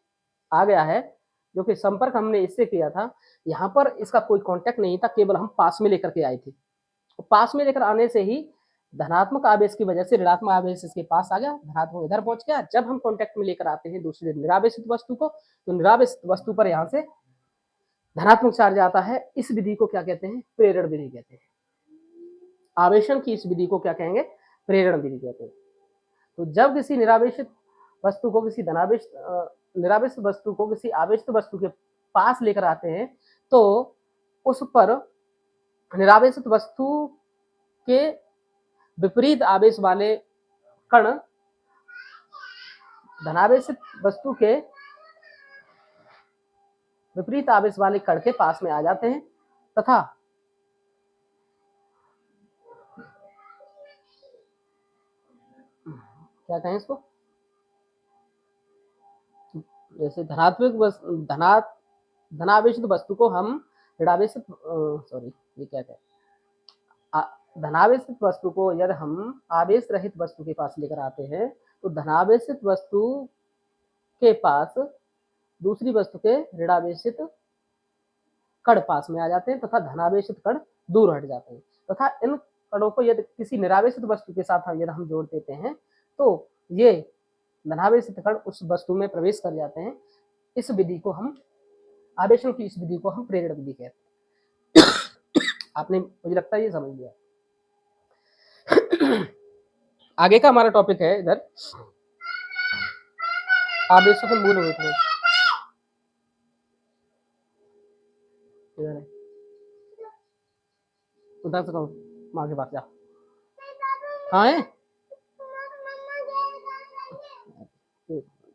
आ गया है, जो कि संपर्क हमने इससे किया था, यहाँ पर इसका कोई कांटेक्ट नहीं था, केवल हम पास में लेकर के आए थे। तो पास में लेकर आने से ही धनात्मक आवेश की वजह से ऋणात्मक आवेश इसके पास आ गया, धनात्मक इधर पहुंच गया। जब हम कांटेक्ट में लेकर आते हैं दूसरे निरावेशित वस्तु को, तो निरावेशित वस्तु पर यहाँ से धनात्मक चार्ज आता है। इस विधि को क्या कहते हैं, प्रेरण विधि कहते हैं। आवेशन की इस विधि को क्या कहेंगे, प्रेरण विधि कहते हैं। तो जब किसी निरावेशित वस्तु को किसी निरावेशित वस्तु को किसी आवेशित वस्तु के पास लेकर आते हैं, तो उस पर निरावेशित वस्तु के विपरीत आवेश वाले कण धनावेशित वस्तु के विपरीत आवेश वाले कण के पास में आ जाते हैं, तथा क्या कहें इसको, जैसे धनावेशित वस्तु को हम ऋणावेशित ये क्या कहें, धनावेशित वस्तु को यदि हम आवेश रहित वस्तु के पास लेकर आते हैं, तो धनावेशित वस्तु के पास दूसरी वस्तु के ऋणावेशित कण पास में आ जाते हैं तथा धनावेशित कण दूर हट जाते हैं, तथा इन कणों को यदि किसी निरावेशित वस्तु के साथ यदि हम जोड़ देते हैं तो ये धनावेशित कण उस वस्तु में प्रवेश कर जाते हैं। इस विधि को हम आवेशों की इस विधि को हम प्रेरण विधि कहते हैं। आपने, मुझे लगता है ये समझ लिया। आगे का हमारा टॉपिक है इधर आवेशों के मूल होते हैं। उधर से कहूँ माँ के पास जा। हाँ है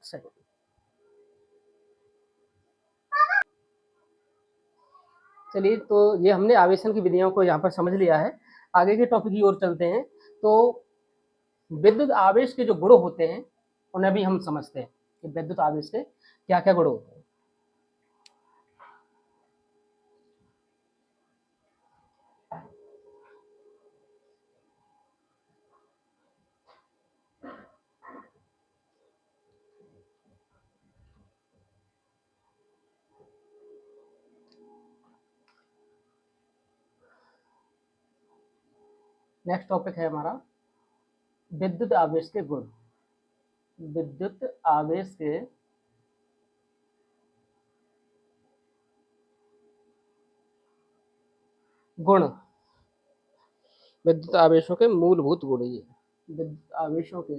सही। चलिए, तो ये हमने आवेशन की विधियों को यहाँ पर समझ लिया है। आगे के टॉपिक की ओर चलते हैं। तो विद्युत आवेश के जो गुण होते हैं उन्हें भी हम समझते हैं कि विद्युत आवेश के क्या क्या गुण होते हैं। नेक्स्ट टॉपिक है हमारा विद्युत आवेश के गुण। विद्युत आवेश के गुण, विद्युत आवेशों के मूलभूत गुण। ये विद्युत आवेशों के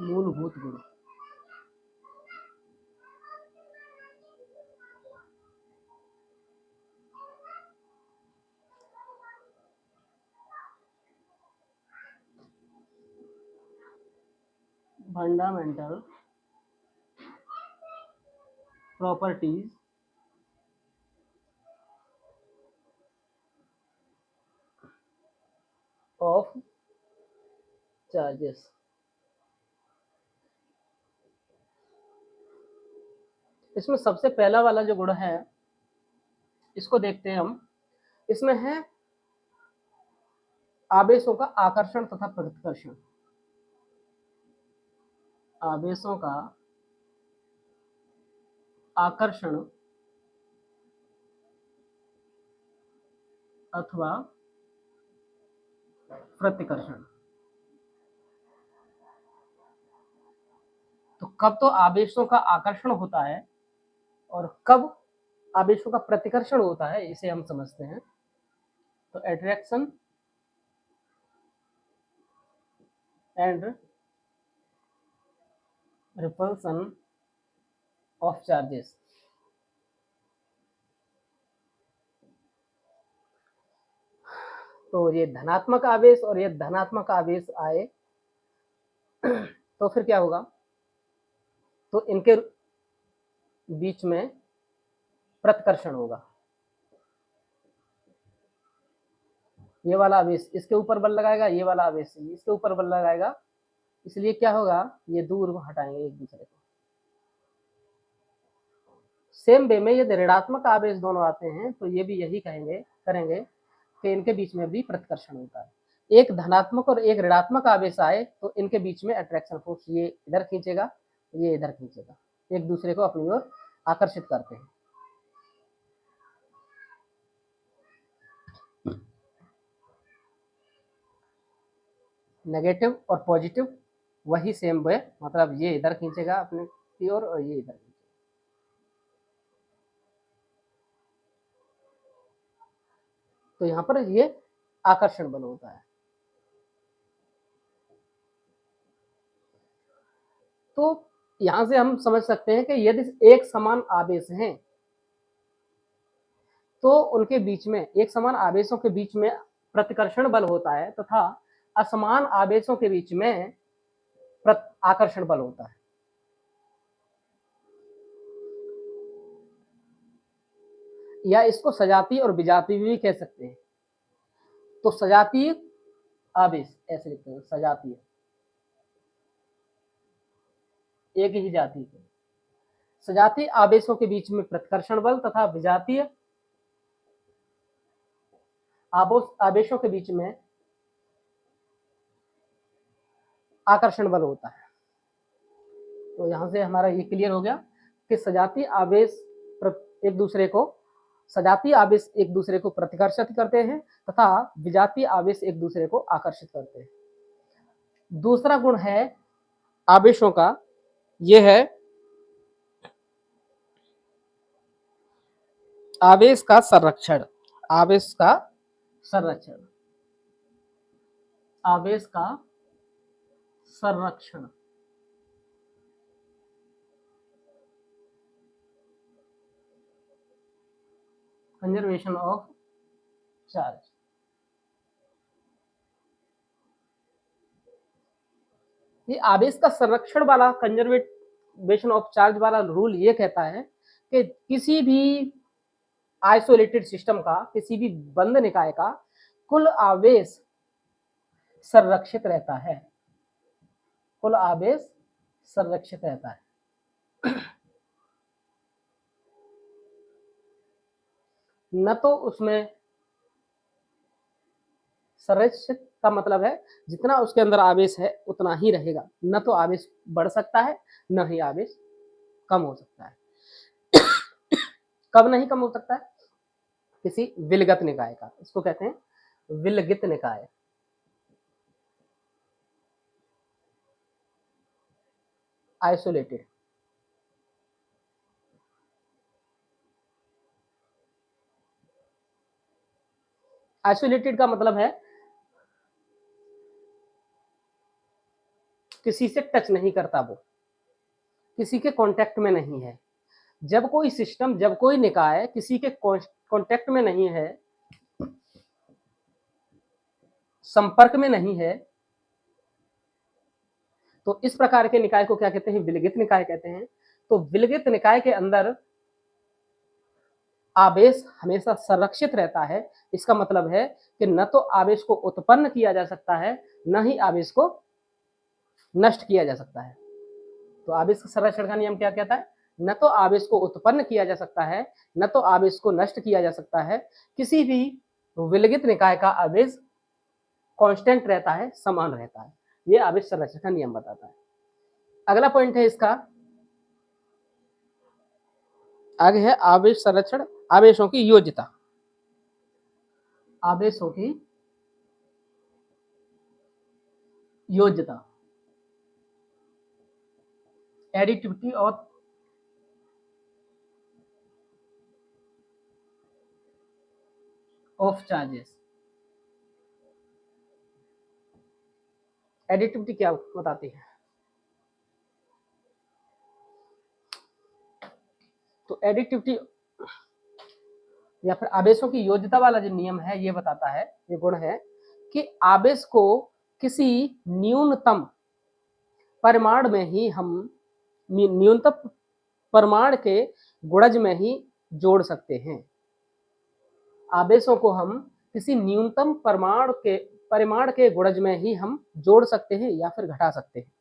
मूलभूत गुण। Fundamental properties of charges. इसमें सबसे पहला वाला जो गुण है इसको देखते हैं हम। इसमें है आवेशों का आकर्षण तथा प्रतिकर्षण। आवेशों का आकर्षण अथवा प्रतिकर्षण। तो कब तो आवेशों का आकर्षण होता है और कब आवेशों का प्रतिकर्षण होता है, इसे हम समझते हैं। तो attraction and repulsion of charges. तो ये धनात्मक आवेश और ये धनात्मक आवेश आए तो फिर क्या होगा, तो इनके बीच में प्रतिकर्षण होगा। ये वाला आवेश इसके ऊपर बल लगाएगा, ये वाला आवेश इसके ऊपर बल लगाएगा, इसलिए क्या होगा, ये दूर हटाएंगे एक दूसरे को। सेम वे में यदि ऋणात्मक आवेश दोनों आते हैं तो ये भी यही करेंगे कि इनके बीच में भी प्रतिकर्षण होता है। एक धनात्मक और एक ऋणात्मक आवेश आए तो इनके बीच में अट्रैक्शन फोर्स, ये इधर खींचेगा, ये इधर खींचेगा, एक दूसरे को अपनी ओर आकर्षित करते हैं। नेगेटिव और पॉजिटिव वही सेम वे, मतलब ये इधर खींचेगा अपने की ओर और ये इधर खींचेगा। तो यहाँ पर ये आकर्षण बल होता है। तो यहां से हम समझ सकते हैं कि यदि एक समान आवेश हैं तो उनके बीच में, एक समान आवेशों के बीच में प्रतिकर्षण बल होता है तथा असमान आवेशों के बीच में आकर्षण बल होता है। या इसको सजातीय और विजातीय भी कह सकते हैं। तो सजातीय आवेश ऐसे लिखते हैं, सजातीय एक ही जाति के सजातीय आवेशों के बीच में प्रतिकर्षण बल तथा विजातीय आवेशों के बीच में आकर्षण बल होता है। तो यहाँ से हमारा ये क्लियर हो गया कि सजातीय आवेश एक दूसरे को प्रतिकर्षित करते हैं तथा विजातीय आवेश एक दूसरे को आकर्षित करते हैं। दूसरा गुण है आवेशों का, यह है आवेश का संरक्षण। आवेश का संरक्षण, आवेश का संरक्षण। Conservation of charge. ये आवेश का संरक्षण वाला कंजर्वेशन ऑफ चार्ज वाला रूल ये कहता है कि किसी भी आइसोलेटेड सिस्टम का, किसी भी बंद निकाय का कुल आवेश संरक्षित रहता है, कुल आवेश संरक्षित रहता है। न तो उसमें संरक्षित का मतलब है जितना उसके अंदर आवेश है उतना ही रहेगा, न तो आवेश बढ़ सकता है न ही आवेश कम हो सकता है। कब नहीं कम हो सकता है? किसी विलगत निकाय का, इसको कहते हैं विलगित निकाय। आइसोलेटेड, आइसोलेटेड का मतलब है किसी से टच नहीं करता, वो किसी के कांटेक्ट में नहीं है। जब कोई सिस्टम, जब कोई निकाय किसी के कांटेक्ट में नहीं है, संपर्क में नहीं है, तो इस प्रकार के निकाय को क्या कहते हैं? विलगित निकाय कहते हैं। तो विलगित निकाय के अंदर आवेश हमेशा संरक्षित रहता है। इसका मतलब है कि न तो आवेश को उत्पन्न किया जा सकता है, न ही आवेश को नष्ट किया जा सकता है। तो आवेश के संरक्षण का नियम क्या कहता है? न तो आवेश को उत्पन्न किया जा सकता है, न तो आवेश को नष्ट किया जा सकता है। किसी भी विलगित निकाय का आवेश कांस्टेंट रहता है, समान रहता है। ये आवेश संरक्षण का नियम बताता है। अगला पॉइंट है इसका, आगे है आवेश संरक्षण, आवेशों की योज्यता। आवेशों की योज्यता, एडिटिविटी ऑफ चार्जेस। एडिटिविटी क्या बताती है? तो एडिटिविटी या फिर आवेशों की योज्यता वाला जो नियम है ये बताता है, ये गुण है कि आवेश को किसी न्यूनतम परिमाण में ही हम, न्यूनतम परिमाण के गुणज में ही जोड़ सकते हैं। आवेशों को हम किसी न्यूनतम परिमाण के गुणज में ही हम जोड़ सकते हैं या फिर घटा सकते हैं,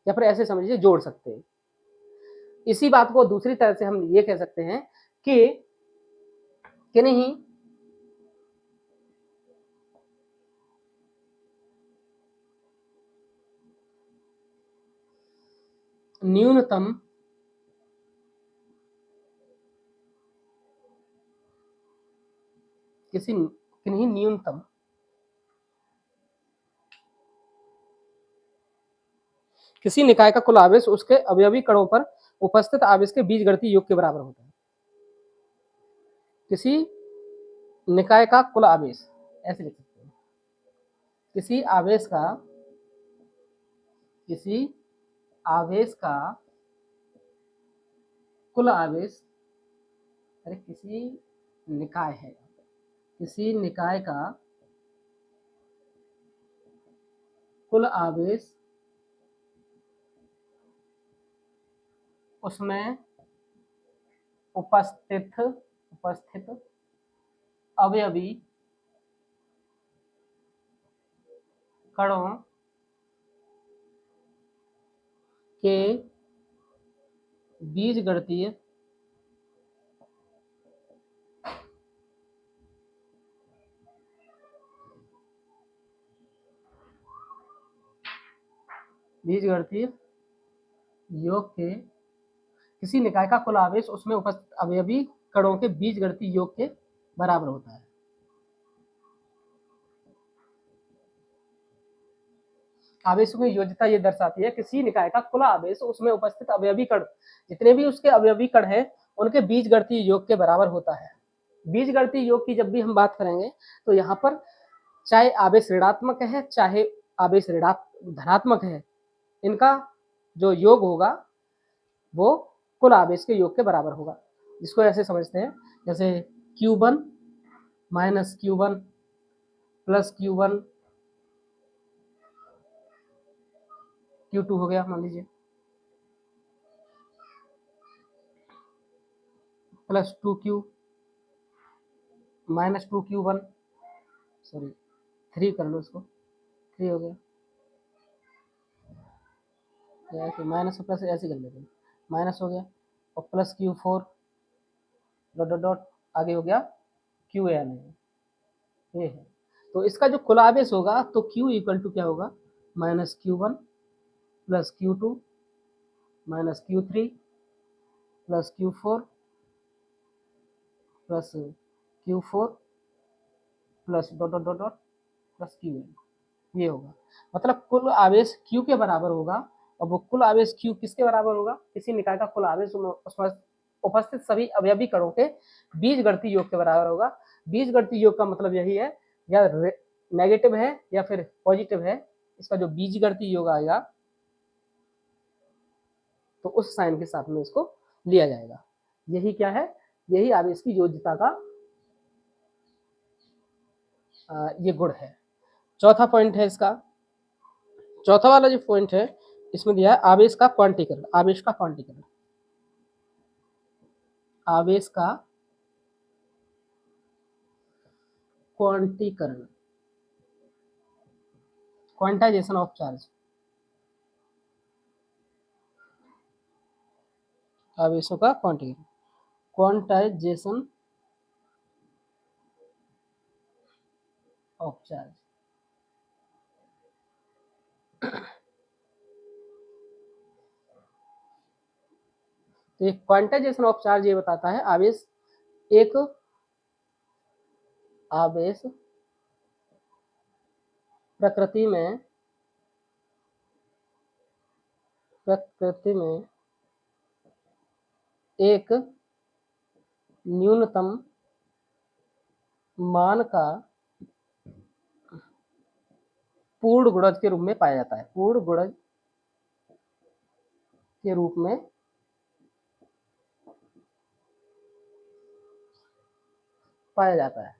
या फिर ऐसे समझिए जोड़ सकते हैं। इसी बात को दूसरी तरह से हम ये कह सकते हैं कि नहीं, न्यूनतम किन्हीं न्यूनतम किसी निकाय का कुल आवेश उसके अवयवी कणों पर उपस्थित आवेश के बीजगणितीय योग के बराबर होता है। किसी निकाय का कुल आवेश, ऐसे लिख सकते हैं, किसी आवेश का कुल आवेश, अरे किसी निकाय है, किसी निकाय का कुल आवेश उसमें उपस्थित अवयवी कणों के बीजगणितीय योग के किसी निकाय का कुल आवेश उसमें उपस्थित अवयवी कणों के बीजगणितीय योग के बराबर होता है। आवेशों की योज्यता ये दर्शाती है किसी निकाय का कुल आवेश उसमें उपस्थित अवयवी कण जितने भी उसके अवयवी कण हैं उनके बीजगणितीय योग के बराबर होता है। बीजगणितीय योग की जब भी हम बात करेंगे तो यहाँ पर चाहे आवेश ऋणात्मक है चाहे आवेश धनात्मक है, इनका जो योग होगा वो कुल आवेश के योग के बराबर होगा, जिसको ऐसे समझते हैं जैसे Q1 minus Q1 plus Q1 Q2 हो गया, मान लीजिए plus 2Q minus 2Q1, sorry 3 कर लो इसको, 3 हो गया, ऐसे माइनस प्लस ऐसे कर लेते हैं, माइनस हो गया और plus Q4 dot dot dot आगे हो गया QN ये है। तो इसका जो कुल आवेश होगा तो Q इक्वल टू क्या होगा, minus Q1 plus Q2 minus Q3 plus Q4 plus Q4 plus dot dot dot dot plus QN, ये होगा। मतलब कुल आवेश Q के बराबर होगा और वो कुल आवेश Q किसके बराबर होगा, किसी निकाय का कुल आवेश उसमें उपस्थित सभी अवयवी कणों के बीजगणितीय योग के बराबर होगा। बीजगणितीय योग का मतलब यही है, या नेगेटिव है या फिर पॉजिटिव है, इसका जो बीजगणितीय योग आएगा तो उस साइन के साथ में इसको लिया जाएगा। यही क्या है, यही आवेश की योज्यता का ये गुण है। चौथा पॉइंट है इसका, चौथा वाला जो पॉइंट है इसमें दिया है आवेश का क्वांटीकरण। आवेश का क्वांटीकरण, आवेश का क्वांटीकरण, क्वांटाइजेशन ऑफ चार्ज, आवेशों का क्वांटीकरण, क्वांटाइजेशन ऑफ चार्ज। तो ये क्वांटाइजेशन ऑफ चार्ज ये बताता है आवेश एक आवेश प्रकृति में एक न्यूनतम मान का पूर्ण गुणज के रूप में पाया जाता है, पूर्ण गुणज के रूप में पाया जाता है।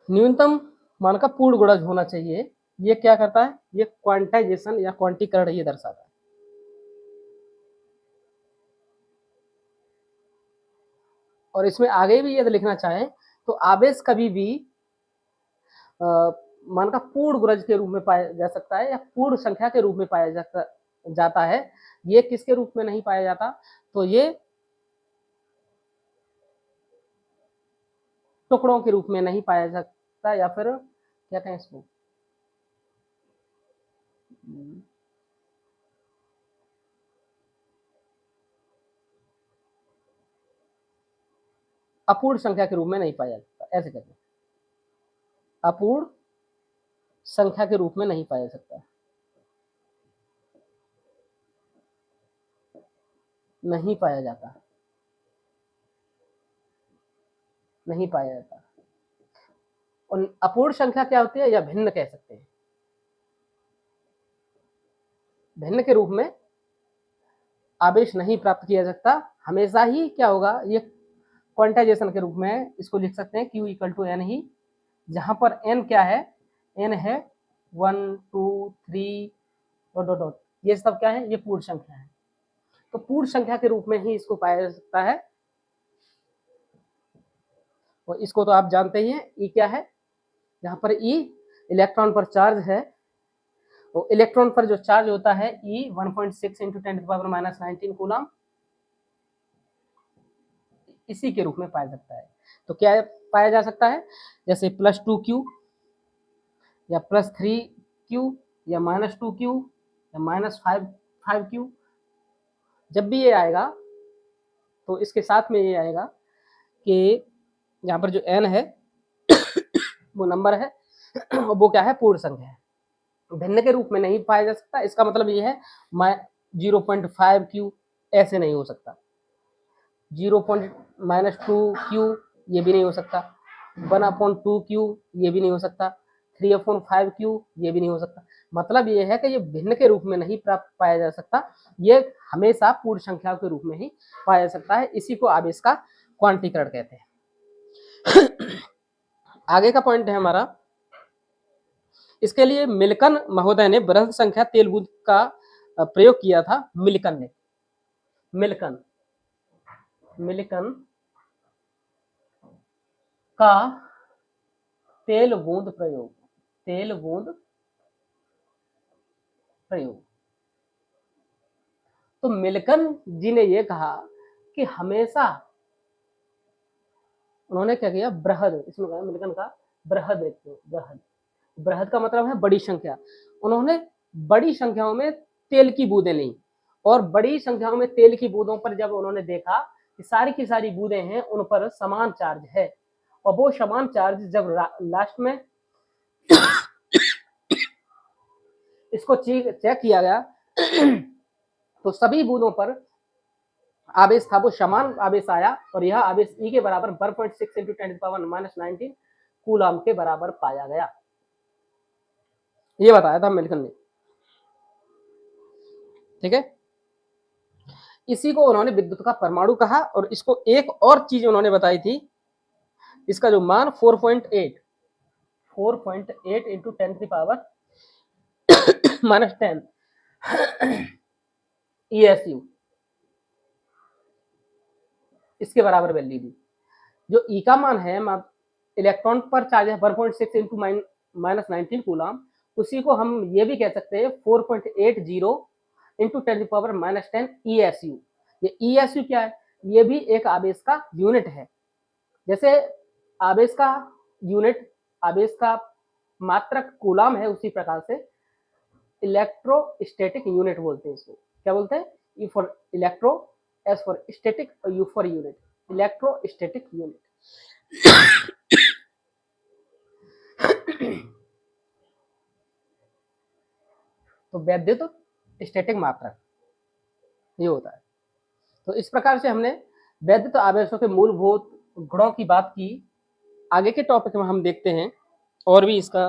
न्यूनतम मान का पूर्ण गुणज होना चाहिए, ये क्या करता है, ये क्वांटाइजेशन या क्वांटीकरण ये दर्शाता है। और इसमें आगे भी यदि लिखना चाहें तो आवेश कभी भी मान का पूर्ण गुणज के रूप में पाया जा सकता है या पूर्ण संख्या के रूप में पाया जाता है। ये किसके रूप में नहीं पाया जाता, तो ये टुकड़ों के रूप में नहीं पाया जाता, या फिर कहते हैं इसको अपूर्ण संख्या के रूप में नहीं पाया जाता, ऐसे कहते हैं, अपूर्ण संख्या के रूप में नहीं पाया सकता, नहीं पाया जाता, नहीं पाया जाता। और अपूर्ण संख्या क्या होती है, या भिन्न कह सकते हैं, भिन्न के रूप में आवेश नहीं प्राप्त किया जा सकता। हमेशा ही क्या होगा, ये क्वांटाइजेशन के रूप में इसको लिख सकते हैं Q इक्वल टू एन ही, जहां पर n क्या है, n है 1 2 3 डॉट डॉट डॉट, ये सब क्या है, ये पूर्ण संख्या है। तो पूर्ण संख्या के रूप में ही इसको पाया जा सकता है। और इसको तो आप जानते ही हैं, E क्या है, यहाँ पर E इलेक्ट्रॉन पर चार्ज है, तो इलेक्ट्रॉन पर जो चार्ज होता है E 1.6 इंटू 10⁻⁻⁹ कूलम, इसी के रूप में पाया सकता है। तो क्या पाया जा सकता है, जैसे प्लस 2Q या +3q या -2q या -5q। जब भी ये आएगा तो इसके साथ में ये आएगा कि यहाँ पर जो n है वो नंबर है और वो क्या है, पूर्ण संख्या है, भिन्न के रूप में नहीं पाया जा सकता। इसका मतलब ये है 0.5q ऐसे नहीं हो सकता, 0.-2q ये भी नहीं हो सकता, 1/2q ये भी नहीं हो सकता, 3/5q ये भी नहीं हो सकता। मतलब ये है कि ये भिन्न के रूप में नहीं प्राप्त पाया जा सकता, ये हमेशा पूर्ण संख्या के रूप में ही पाया जा सकता है। इसी को आवेश का क्वांटीकरण कहते हैं। आगे का पॉइंट है हमारा, इसके लिए मिल्कन महोदय ने बृहद संख्या तेल बूंद का प्रयोग किया था। मिल्कन का तेल बूंद प्रयोग। तो मिल्कन जी ने यह कहा कि हमेशा, उन्होंने क्या किया, बृहद, इसमें कहा मिल्कन का बृहद बृहद का मतलब है बड़ी संख्या। उन्होंने बड़ी संख्याओं में तेल की बूंदें ली और बड़ी संख्याओं में तेल की बूंदों पर जब उन्होंने देखा कि सारी की सारी बूंदें हैं उन पर समान चार्ज है, और वो समान चार्ज जब लास्ट में इसको चेक किया गया तो सभी बूंदों पर आवेश था वो समान आवेश आया, और यह आवेश E के बराबर 1.6 × 10⁻⁻19 कूलाम के बराबर पाया गया। ये बताया था मिल्कन ने, ठीक है। इसी को उन्होंने विद्युत का परमाणु कहा, और इसको एक और चीज उन्होंने बताई थी, इसका जो मान 4.8 × 10⁻⁻10 ESU इसके बराबर वैल्यू दी। जो ई का मान है, इलेक्ट्रॉन पर चार्ज है 1.6 × -19 कूलाम, उसी को हम ये भी कह सकते हैं 4.80 × 10⁻⁻10 ESU। ये ESU क्या है, ये भी एक आवेश का यूनिट है। जैसे आवेश का यूनिट, आवेश का मात्रक कूलाम है, उसी प्रकार से इलेक्ट्रोस्टैटिक यूनिट बोलते हैं इसको। क्या बोलते हैं? E for electro, S for static और U for unit, electrostatic unit. तो वैद्युत स्टैटिक मात्रक ये होता है। तो इस प्रकार से हमने वैद्युत आवेशों के मूलभूत गुणों की बात की। आगे के टॉपिक में हम देखते हैं और भी इसका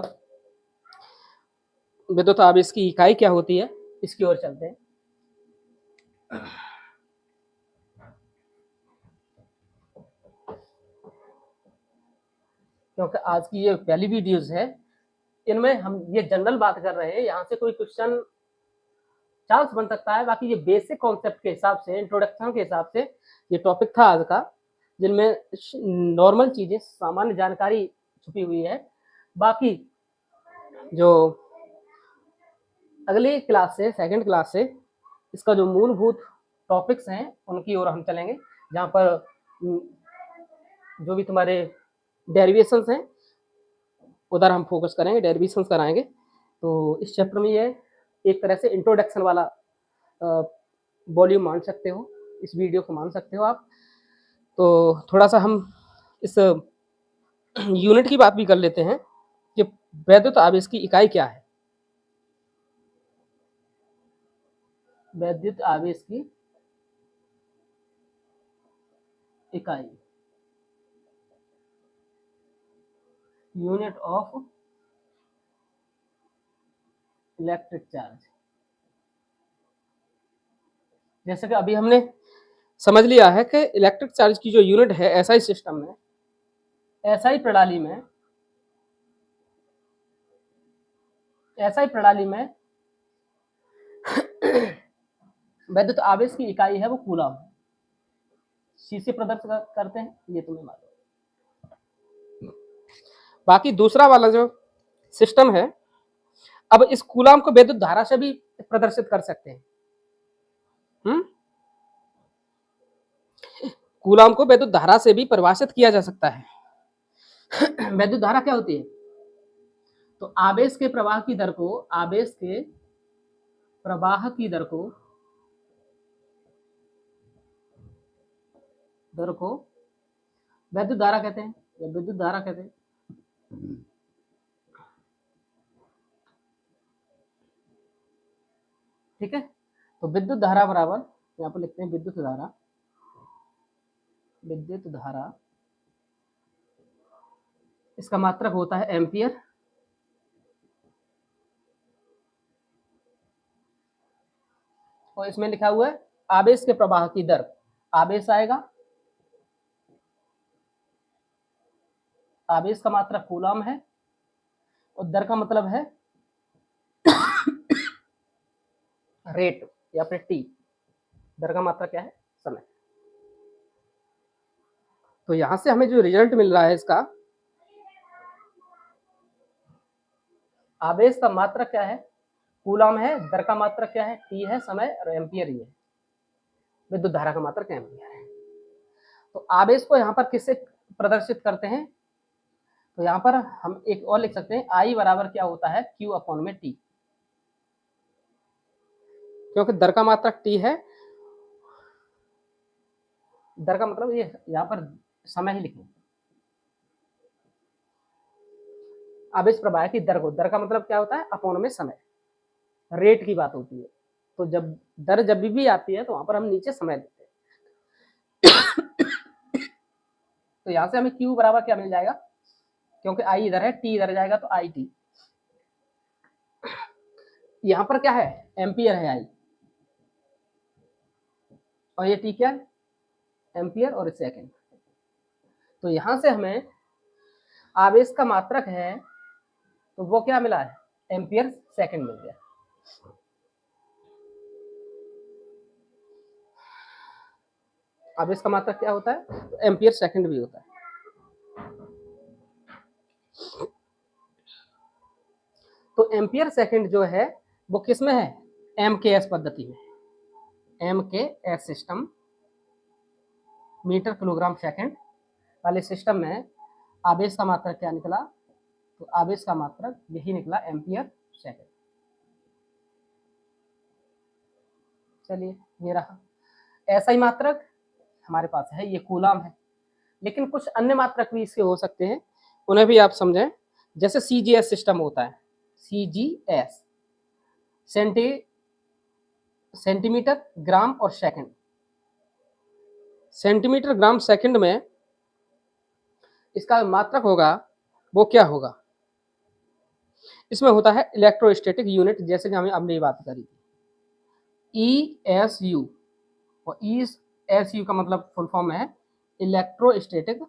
विद्युत आवेश की इकाई क्या होती है, इसकी ओर चलते हैं। क्योंकि आज की ये पहली वीडियोस है, इनमें हम ये जनरल बात कर रहे हैं, यहाँ से कोई क्वेश्चन चांस बन सकता है। बाकी ये बेसिक कॉन्सेप्ट के हिसाब से, इंट्रोडक्शन के हिसाब से ये टॉपिक था आज का, जिनमें नॉर्मल चीजें, सामान्य जानकारी छुपी हुई है। बाकी जो अगली क्लास से, सेकंड क्लास से, इसका जो मूलभूत टॉपिक्स हैं उनकी ओर हम चलेंगे, जहाँ पर जो भी तुम्हारे डेरिवेशंस हैं उधर हम फोकस करेंगे, डेरिवेशंस कराएंगे। तो इस चैप्टर में ये एक तरह से इंट्रोडक्शन वाला वॉल्यूम मान सकते हो, इस वीडियो को मान सकते हो आप। तो थोड़ा सा हम इस यूनिट की बात भी कर लेते हैं कि वैद्युत आवेश की इकाई क्या है। वैद्युत आवेश की इकाई, यूनिट ऑफ इलेक्ट्रिक चार्ज। जैसे कि अभी हमने समझ लिया है कि इलेक्ट्रिक चार्ज की जो यूनिट है एसआई सिस्टम में, एसआई प्रणाली में वैद्युत आवेश की इकाई है वो कूलम। शीशे प्रदर्शित करते हैं, ये तुम्हें मालूम। बाकी दूसरा वाला जो सिस्टम है, अब इस कूलम को विद्युत धारा से भी प्रदर्शित कर सकते हैं। कूलम को विद्युत धारा से भी परिभाषित किया जा सकता है। विद्युत धारा क्या होती है? तो आवेश के प्रवाह की दर को, आवेश के प्रवाह की दर को विद्युत धारा कहते हैं, या विद्युत धारा कहते हैं। ठीक है, तो विद्युत धारा बराबर, यहाँ पर लिखते हैं विद्युत धारा, विद्युत धारा इसका मात्रक होता है एम्पियर, और इसमें लिखा हुआ है आवेश के प्रवाह की दर, आवेश आएगा, आवेश का मात्रक कूलम है, और दर का मतलब है रेट या फिर टी, दर का मात्रक क्या है, समय। तो यहां से हमें जो रिजल्ट मिल रहा है इसका, आवेश का मात्रक क्या है, कूलम है, दर का मात्रक क्या है, टी है, समय, और एम्पियर ही है, विद्युत धारा का मात्रक एम्पियर है। तो आवेश को यहाँ पर किससे प्रदर्शित करते हैं, तो यहाँ पर हम एक और लिख सकते हैं, आई बराबर क्या होता है, क्यू अपॉन में टी, क्योंकि दर का मात्रक टी है, दर का मतलब ये यहाँ पर समय ही लिखें, आवेश प्रवाह की दर को, दर का मतलब क्या होता है, अपॉन में समय, रेट की बात होती है। तो जब दर जब भी आती है तो वहां पर हम नीचे समय देते हैं। तो यहां से हमें Q बराबर क्या मिल जाएगा, क्योंकि I इधर है, T इधर जाएगा तो आई टी, यहां पर क्या है, एम्पियर है I, और ये T क्या है, एम्पियर और सेकंड। तो यहां से हमें आवेश का मात्रक है, तो वो क्या मिला है, एम्पियर सेकंड मिल गया। आवेश का मात्रक क्या होता है, तो एम्पियर सेकंड भी होता है। तो एम्पियर सेकंड जो है वो किस में है, MKS पद्धति में, MKS system, metre kilogram second वाले सिस्टम में आवेश का मात्रक क्या निकला, तो आवेश का मात्रक यही निकला, एम्पियर सेकंड। चलिए ये रहा, ऐसा ही मात्रक हमारे पास है, ये कूलम है, लेकिन कुछ अन्य मात्रक भी इसके हो सकते हैं, उन्हें भी आप समझें। जैसे CGS सिस्टम होता है, CGS, सेंटीमीटर, ग्राम और सेकंड। सेंटीमीटर, ग्राम, सेकंड में इसका मात्रक होगा, वो क्या होगा, इसमें होता है इलेक्ट्रोस्टैटिक यूनिट, जैसे कि हमें हमने बात करी थी, ESU, और ESU का मतलब फुल फॉर्म है इलेक्ट्रोस्टैटिक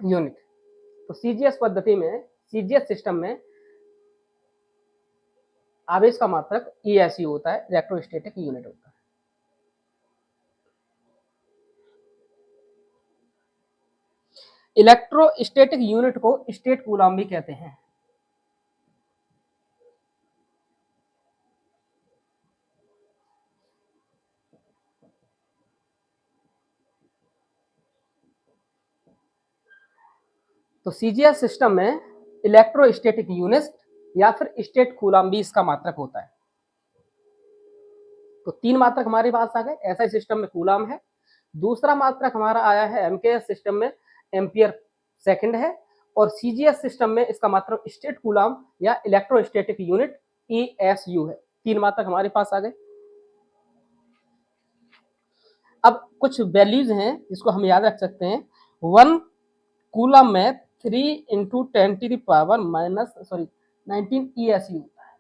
यूनिट। तो CGS पद्धति में, CGS सिस्टम में आवेश का मात्रक ESU होता है, इलेक्ट्रोस्टैटिक यूनिट होता है। इलेक्ट्रोस्टैटिक यूनिट को स्टेट कूलम भी कहते हैं। तो CGS सिस्टम में इलेक्ट्रोस्टैटिक यूनिट या फिर स्टेट कूलम भी इसका मात्रक होता है। तो तीन मात्रक हमारे पास आ गए, ऐसा सिस्टम में कूलम है। दूसरा मात्रक हमारा आया है MKS सिस्टम में, एम्पियर सेकंड है, और CGS सिस्टम में इसका मात्रक स्टेट कूलम या इलेक्ट्रोस्टैटिक यूनिट ESU है। तीन मात्रक हमारे पास आ गए। अब कुछ वैल्यूज हैं जिसको हम याद रख सकते हैं। 1 कूलम में 3 × 10⁻⁻19 ESU होता है।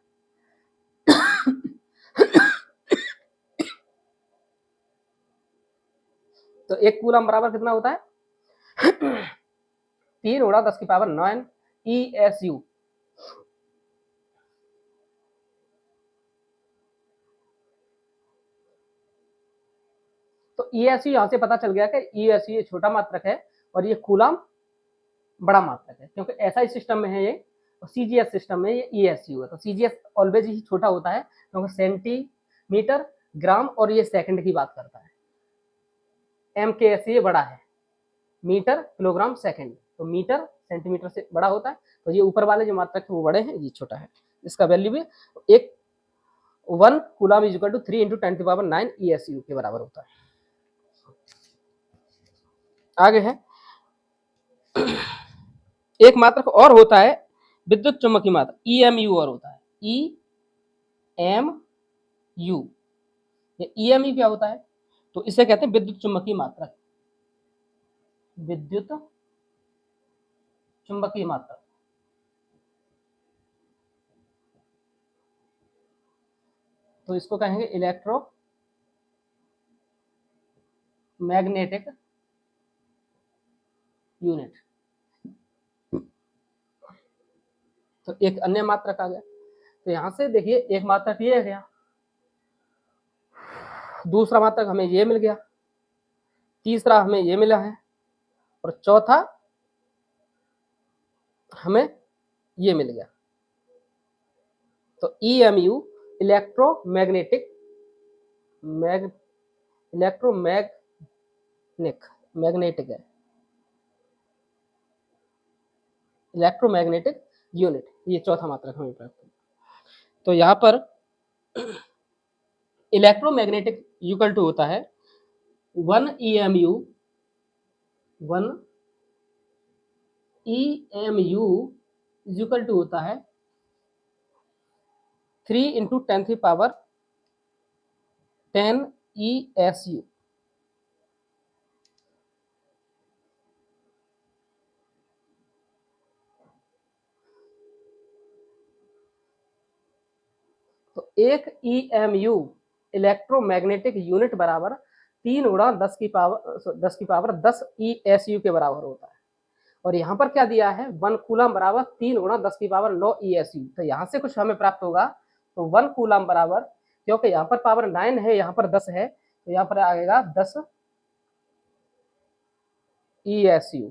तो 1 कूलम बराबर कितना होता है, 3 × 10⁻9 ESU। तो ESU यहां से पता चल गया कि ESU ये छोटा मात्रक है और ये कूलम बड़ा मात्रक है, क्योंकि SI सिस्टम में है ये, और CGS सिस्टम में ये ESU है। तो CGS ऑलवेज ही छोटा होता है, क्योंकि सेंटीमीटर, ग्राम और ये सेकंड की बात करता है। एम के एस ये बड़ा है, मीटर किलोग्राम सेकंड, तो मीटर सेंटीमीटर से बड़ा होता है, तो ये ऊपर वाले जो मात्रक है वो बड़े हैं, ये छोटा है। इसका वैल्यू भी एक 1 coulomb is equal to 3 × 10⁹ ESU के बराबर होता है। आगे है एक मात्रक और होता है विद्युत चुम्बकीय मात्रक, EMU और होता है, EMU। ये EMU क्या होता है, तो इसे कहते हैं विद्युत चुम्बकीय मात्रक, विद्युत चुम्बकीय मात्रक। तो इसको कहेंगे इलेक्ट्रो मैग्नेटिक यूनिट। तो एक अन्य मात्रक आ गया, तो यहां से देखिए एक मात्रक ये गया, दूसरा मात्रक हमें ये मिल गया, तीसरा हमें ये मिला है, और चौथा हमें ये मिल गया। तो EMU इलेक्ट्रोमैग्नेटिक मैग्नेटिक है, इलेक्ट्रोमैग्नेटिक यूनिट, ये चौथा मात्रक हमें प्राप्त हुआ। तो यहाँ पर इलेक्ट्रोमैग्नेटिक इक्वल टू होता है 1 EMU इक्वल टू होता है 3 × 10⁻10 ESU। तो एक EMU इलेक्ट्रोमैग्नेटिक यूनिट बराबर 3 × 10⁻10 ESU के बराबर होता है। और यहाँ पर क्या दिया है, 1 कूलम बराबर 3 × 10⁹ ESU। तो यहाँ से कुछ हमें प्राप्त होगा, तो 1 कूलम बराबर, क्योंकि यहाँ पर पावर 9 है, यहाँ पर 10 है, तो यहाँ पर आएगा 10 ESU।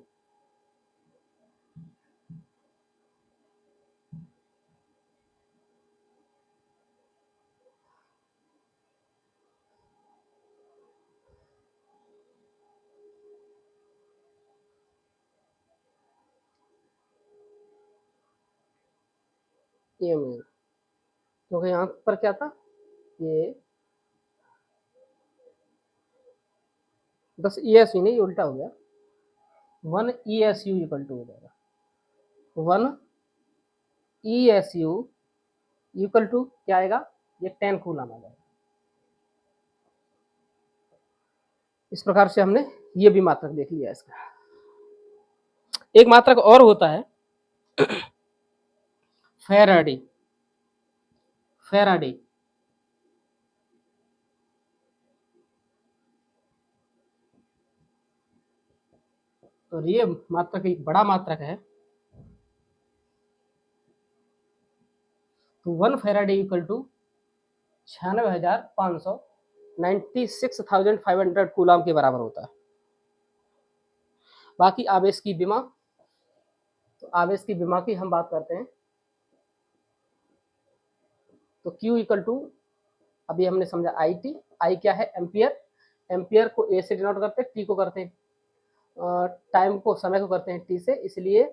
ये मेन, क्योंकि यहाँ पर क्या था, ये 10 ESU नहीं, उल्टा हो गया, 1 ESU इक्वल टू हो जाएगा 1 ESU इक्वल टू क्या आएगा, ये 10 कूलम आ जाएगा। इस प्रकार से हमने ये भी मात्रक देख लिया। इसका एक मात्रक और होता है फैराडे। और ये मात्रक एक बड़ा मात्रक है। तो 1 फैराडे इक्वल टू 96,500 कूलम के बराबर होता है। बाकी आवेश की विमा, तो आवेश की विमा की हम बात करते हैं, तो Q इक्वल टू, अभी हमने समझा IT, I क्या है, एम्पियर, एम्पियर को A से डिनोट करते हैं, T को करते हैं, टाइम को, समय को करते हैं T से, इसलिए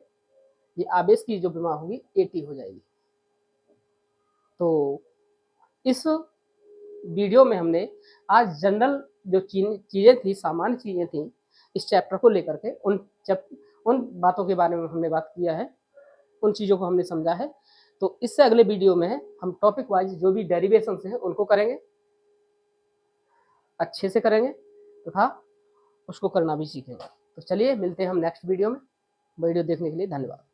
ये आवेश की जो विमा होगी AT हो जाएगी। तो इस वीडियो में हमने आज जनरल जो चीज़ें थी, सामान्य चीज़ें थी इस चैप्टर को लेकर के, उन बातों के बारे में हमने बात किया है, उन चीज़ों को हमने समझा है। तो इससे अगले वीडियो में हम टॉपिक वाइज जो भी डेरिवेशंस हैं उनको करेंगे, अच्छे से करेंगे तथा उसको करना भी सीखेंगे। तो चलिए मिलते हैं हम नेक्स्ट वीडियो में। वीडियो देखने के लिए धन्यवाद।